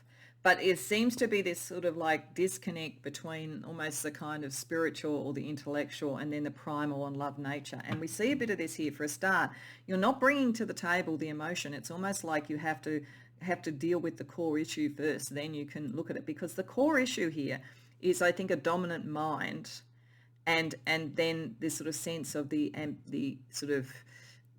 but it seems to be this sort of like disconnect between almost the kind of spiritual or the intellectual and then the primal and love nature. And we see a bit of this here. For a start, you're not bringing to the table the emotion. It's almost like you have to deal with the core issue first, then you can look at it, because the core issue here is, I think, a dominant mind, and then this sort of sense of the sort of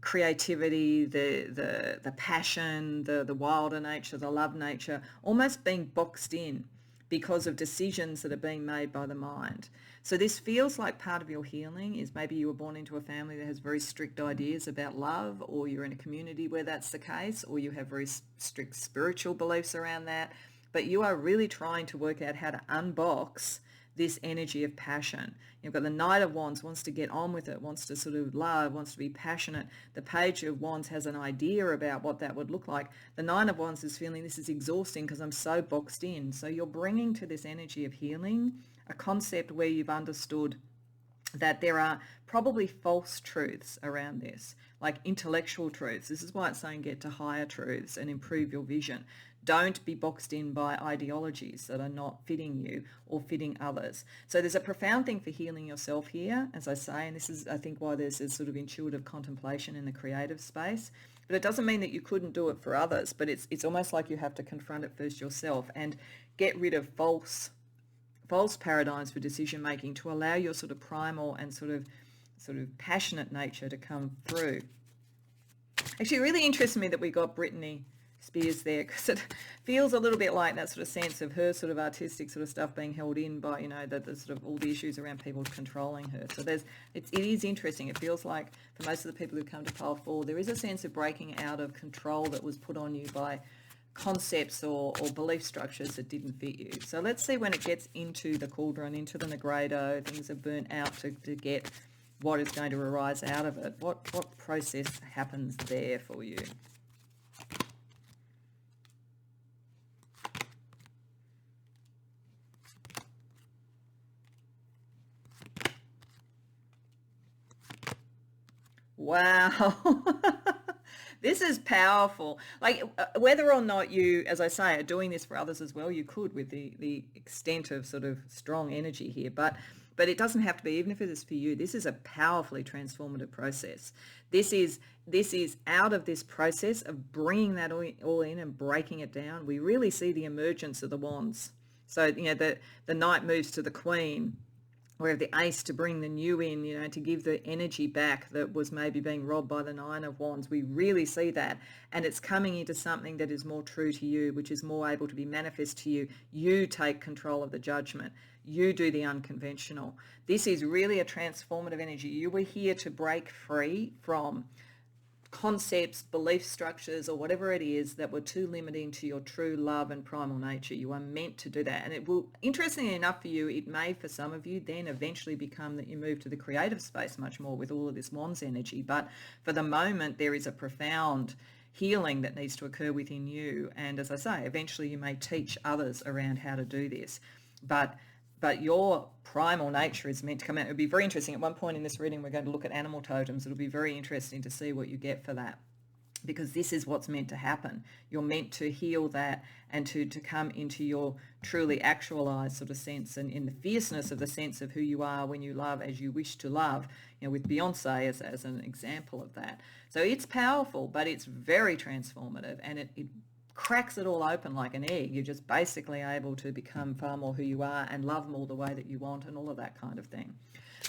creativity, the passion, the wilder nature, the love nature, almost being boxed in because of decisions that are being made by the mind. So this feels like part of your healing is maybe you were born into a family that has very strict ideas about love, or you're in a community where that's the case, or you have very strict spiritual beliefs around that, but you are really trying to work out how to unbox this energy of passion. You've got the Knight of Wands, wants to get on with it, wants to sort of love, wants to be passionate. The Page of Wands has an idea about what that would look like. The Nine of Wands is feeling this is exhausting because I'm so boxed in. So you're bringing to this energy of healing a concept where you've understood that there are probably false truths around this, like intellectual truths. This is why it's saying get to higher truths and improve your vision. Don't be boxed in by ideologies that are not fitting you or fitting others. So there's a profound thing for healing yourself here, as I say, and this is, I think, why there's this sort of intuitive contemplation in the creative space. But it doesn't mean that you couldn't do it for others, but it's almost like you have to confront it first yourself and get rid of false paradigms for decision making to allow your sort of primal and sort of passionate nature to come through. Actually, it really interests me that we got Brittany Spears there, because it feels a little bit like that sort of sense of her sort of artistic sort of stuff being held in by, you know, the sort of all the issues around people controlling her. So it is interesting. It feels like for most of the people who come to Pile 4, there is a sense of breaking out of control that was put on you by concepts or belief structures that didn't fit you. So let's see when it gets into the cauldron, into the Negredo, things are burnt out to get what is going to arise out of it. What process happens there for you? Wow. This is powerful. Like whether or not you, as I say, are doing this for others as well, you could with the extent of sort of strong energy here, but it doesn't have to be. Even if it is for you, this is a powerfully transformative process. This is out of this process of bringing that all in and breaking it down. We really see the emergence of the wands. So, you know, the Knight moves to the Queen. We have the Ace to bring the new in, you know, to give the energy back that was maybe being robbed by the Nine of Wands. We really see that. And it's coming into something that is more true to you, which is more able to be manifest to you. You take control of the judgment. You do the unconventional. This is really a transformative energy. You were here to break free from concepts, belief structures, or whatever it is that were too limiting to your true love and primal nature. You are meant to do that. And it will, interestingly enough for you, it may for some of you then eventually become that you move to the creative space much more with all of this Wands energy. But for the moment, there is a profound healing that needs to occur within you. And as I say, eventually you may teach others around how to do this. But your primal nature is meant to come out. It would be very interesting. At one point in this reading, we're going to look at animal totems. It'll be very interesting to see what you get for that, because this is what's meant to happen. You're meant to heal that and to come into your truly actualized sort of sense and in the fierceness of the sense of who you are when you love as you wish to love, you know, with Beyonce as an example of that. So it's powerful, but it's very transformative, and it cracks it all open like an egg. You're just basically able to become far more who you are and love more the way that you want and all of that kind of thing.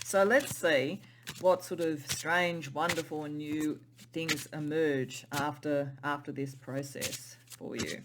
So let's see what sort of strange, wonderful and new things emerge after this process for you.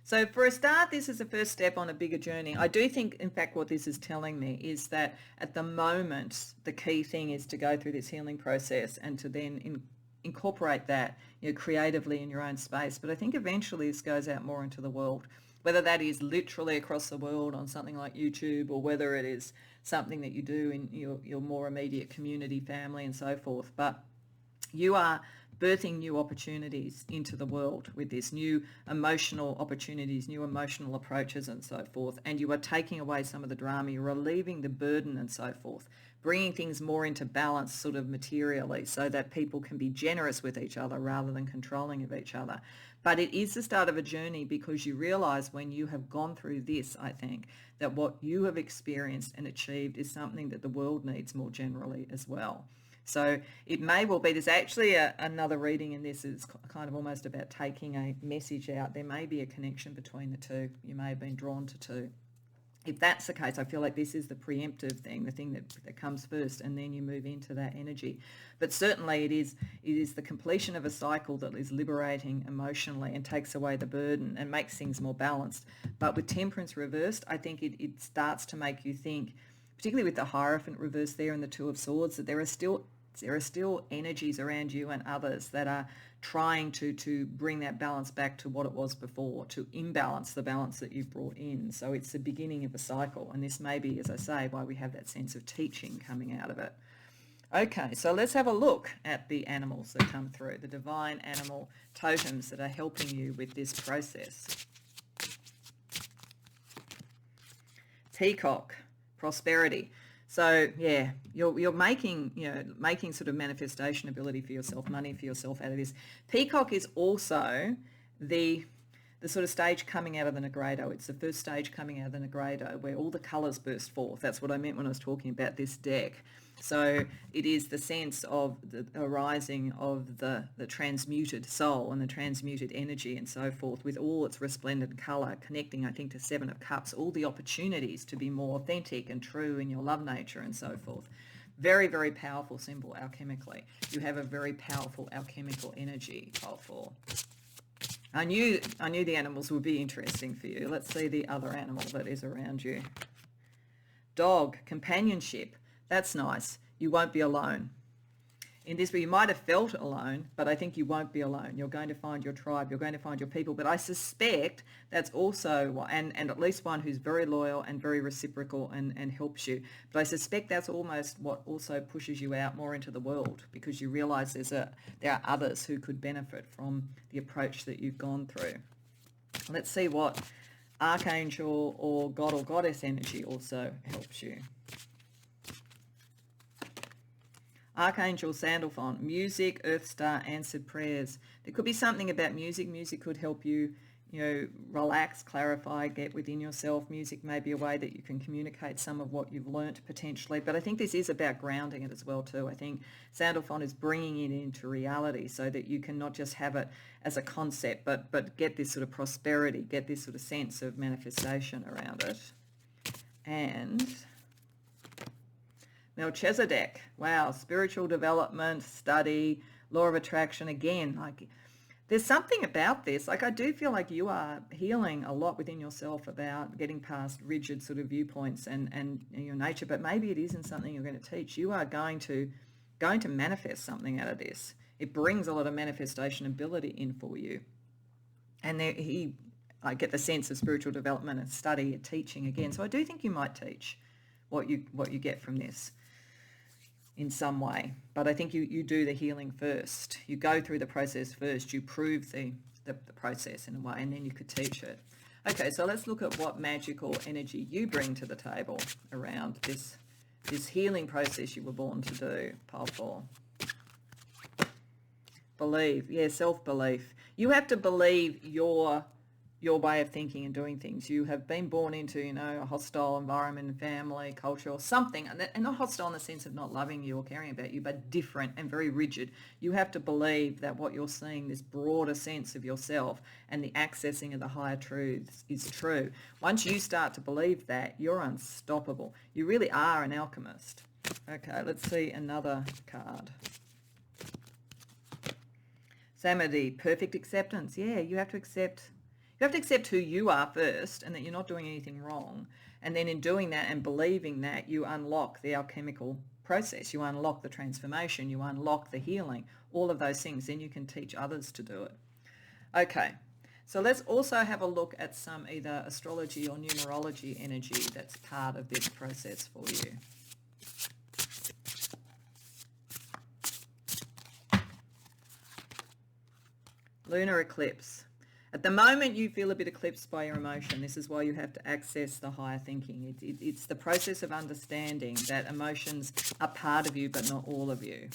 So for a start, this is the first step on a bigger journey. I do think, in fact, what this is telling me is that at the moment, the key thing is to go through this healing process and to then incorporate that, you know, creatively in your own space. But I think eventually this goes out more into the world, whether that is literally across the world on something like YouTube, or whether it is something that you do in your more immediate community, family and so forth. But you are birthing new opportunities into the world with this, new emotional opportunities, new emotional approaches and so forth. And you are taking away some of the drama, you're relieving the burden and so forth, bringing things more into balance sort of materially so that people can be generous with each other rather than controlling of each other. But it is the start of a journey, because you realize when you have gone through this, I think, that what you have experienced and achieved is something that the world needs more generally as well. So it may well be, there's actually another reading in this is kind of almost about taking a message out. There may be a connection between the two. You may have been drawn to two. If that's the case, I feel like this is the preemptive thing, the thing that comes first, and then you move into that energy. But certainly it is the completion of a cycle that is liberating emotionally and takes away the burden and makes things more balanced. But with temperance reversed, I think it starts to make you think, particularly with the Hierophant reversed there and the Two of Swords, that there are still energies around you and others that are trying to bring that balance back to what it was before, to imbalance the balance that you've brought in. So it's the beginning of a cycle, and this may be, as I say, why we have that sense of teaching coming out of it. Okay, so let's have a look at the animals that come through, the divine animal totems that are helping you with this process. Peacock, prosperity. So yeah, you're making sort of manifestation ability for yourself, money for yourself out of this. Peacock is also the sort of stage coming out of the Negredo. It's the first stage coming out of the Negredo where all the colours burst forth. That's what I meant when I was talking about this deck. So it is the sense of the arising of the transmuted soul and the transmuted energy and so forth, with all its resplendent colour, connecting, I think, to Seven of Cups, all the opportunities to be more authentic and true in your love nature and so forth. Very, very powerful symbol alchemically. You have a very powerful alchemical energy, pile 4. I knew the animals would be interesting for you. Let's see the other animal that is around you. Dog, companionship. That's nice. You won't be alone. In this, where you might have felt alone, but I think you won't be alone. You're going to find your tribe. You're going to find your people. But I suspect that's also, and at least one who's very loyal and very reciprocal and helps you. But I suspect that's almost what also pushes you out more into the world, because you realise there are others who could benefit from the approach that you've gone through. Let's see what archangel or god or goddess energy also helps you. Archangel Sandalphon, music, Earth Star, answered prayers. There could be something about music. Music could help you, relax, clarify, get within yourself. Music may be a way that you can communicate some of what you've learnt potentially. But I think this is about grounding it as well too. I think Sandalphon is bringing it into reality so that you can not just have it as a concept, but get this sort of prosperity, get this sort of sense of manifestation around it. And Melchizedek, wow, spiritual development, study, law of attraction. Again, like there's something about this. Like I do feel like you are healing a lot within yourself about getting past rigid sort of viewpoints and your nature, but maybe it isn't something you're going to teach. You are going to manifest something out of this. It brings a lot of manifestation ability in for you. And I get the sense of spiritual development and study and teaching again. So I do think you might teach what you get from this in some way. But I think you do the healing first. You go through the process first. You prove the process in a way, and then you could teach it. Okay, so let's look at what magical energy you bring to the table around this healing process you were born to do, pile 4. Believe. Yeah, self-belief. You have to believe your way of thinking and doing things. You have been born into, a hostile environment, family, culture, or something, and not hostile in the sense of not loving you or caring about you, but different and very rigid. You have to believe that what you're seeing, this broader sense of yourself and the accessing of the higher truths is true. Once you start to believe that, you're unstoppable. You really are an alchemist. Okay, let's see another card. Samadhi, perfect acceptance. Yeah, you have to accept who you are first, and that you're not doing anything wrong. And then in doing that and believing that, you unlock the alchemical process. You unlock the transformation. You unlock the healing. All of those things. Then you can teach others to do it. Okay. So let's also have a look at some either astrology or numerology energy that's part of this process for you. Lunar eclipse. At the moment, you feel a bit eclipsed by your emotion. This is why you have to access the higher thinking. It's the process of understanding that emotions are part of you, but not all of you.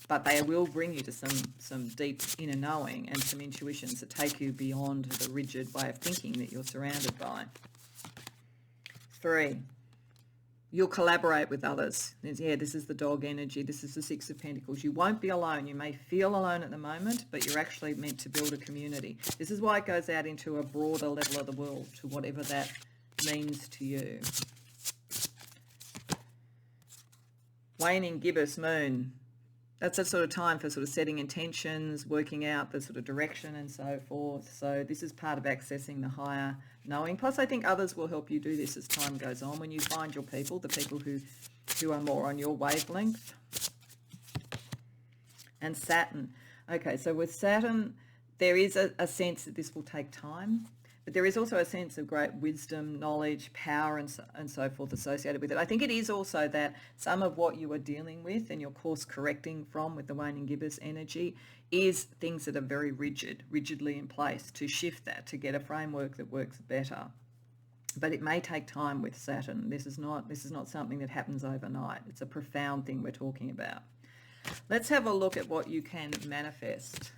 But they will bring you to some deep inner knowing and some intuitions that take you beyond the rigid way of thinking that you're surrounded by. 3. You'll collaborate with others. This is the dog energy. This is the 6 of Pentacles. You won't be alone. You may feel alone at the moment, but you're actually meant to build a community. This is why it goes out into a broader level of the world, to whatever that means to you. Waning gibbous moon. That's a sort of time for sort of setting intentions, working out the sort of direction and so forth. So this is part of accessing the higher knowing. Plus, I think others will help you do this as time goes on. When you find your people, the people who are more on your wavelength. And Saturn. Okay, so with Saturn, there is a sense that this will take time. But there is also a sense of great wisdom, knowledge, power, and so forth associated with it. I think it is also that some of what you are dealing with and your course correcting from with the waning gibbous energy is things that are very rigidly in place. To shift that, to get a framework that works better. But it may take time with Saturn. This is not something that happens overnight. It's a profound thing we're talking about. Let's have a look at what you can manifest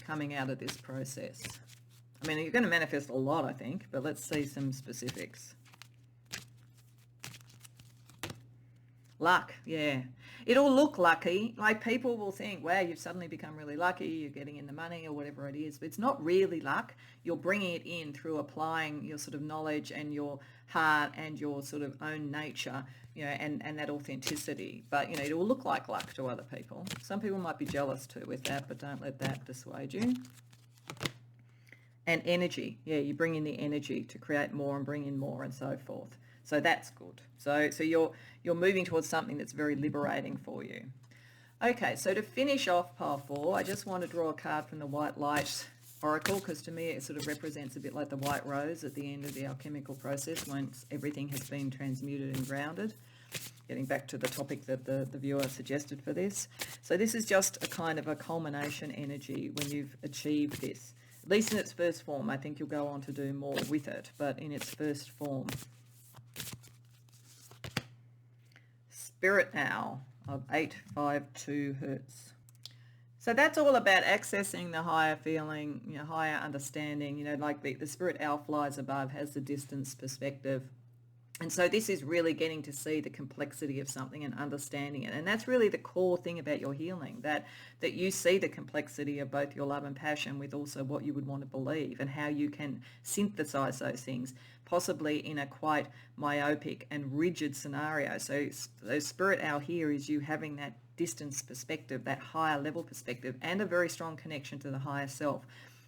coming out of this process. I mean, you're going to manifest a lot, I think, but let's see some specifics. Luck, yeah. It'll look lucky. Like, people will think, wow, you've suddenly become really lucky, you're getting in the money or whatever it is. But it's not really luck. You're bringing it in through applying your sort of knowledge and your heart and your sort of own nature, you know, and that authenticity. But, you know, it will look like luck to other people. Some people might be jealous too with that, but don't let that dissuade you. And energy, yeah, you bring in the energy to create more and bring in more and so forth. So that's good. So you're moving towards something that's very liberating for you. Okay, so to finish off pile 4, I just want to draw a card from the White Light Oracle, because to me it sort of represents a bit like the white rose at the end of the alchemical process once everything has been transmuted and grounded. Getting back to the topic that the viewer suggested for this. So this is just a kind of a culmination energy when you've achieved this. At least in its first form. I think you'll go on to do more with it, but in its first form. Spirit Owl of 852 Hertz. So that's all about accessing the higher feeling, you know, higher understanding, you know, like the spirit owl flies above, has the distance perspective. And so this is really getting to see the complexity of something and understanding it. And that's really the core thing about your healing, that you see the complexity of both your love and passion with also what you would want to believe and how you can synthesize those things, possibly in a quite myopic and rigid scenario. So spirit owl here is you having that distance perspective, that higher level perspective, and a very strong connection to the higher self.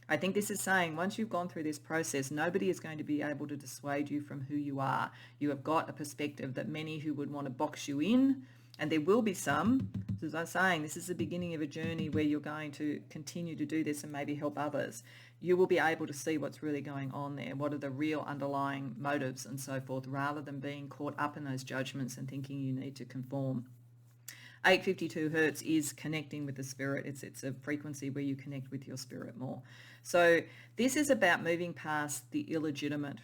I think this is saying once you've gone through this process, nobody is going to be able to dissuade you from who you are. You have got a perspective that many who would want to box you in, and there will be some, as I'm saying, this is the beginning of a journey where you're going to continue to do this and maybe help others. You will be able to see what's really going on there, what are the real underlying motives and so forth, rather than being caught up in those judgments and thinking you need to conform. 852 hertz is connecting with the spirit. It's a frequency where you connect with your spirit more. So this is about moving past the illegitimate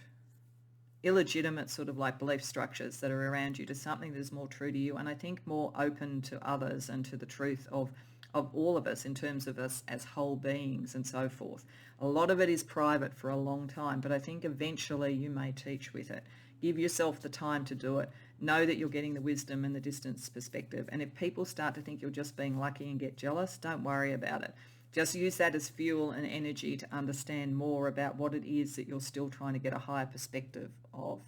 sort of like belief structures that are around you to something that is more true to you, and I think more open to others and to the truth of all of us in terms of us as whole beings and so forth. A lot of it is private for a long time, but I think eventually you may teach with it. Give yourself the time to do it. Know that you're getting the wisdom and the distance perspective. And if people start to think you're just being lucky and get jealous, don't worry about it. Just use that as fuel and energy to understand more about what it is that you're still trying to get a higher perspective of.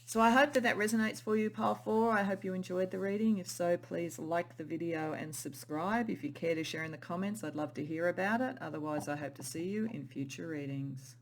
So I hope that resonates for you, Pile 4. I hope you enjoyed the reading. If so, please like the video and subscribe. If you care to share in the comments, I'd love to hear about it. Otherwise, I hope to see you in future readings.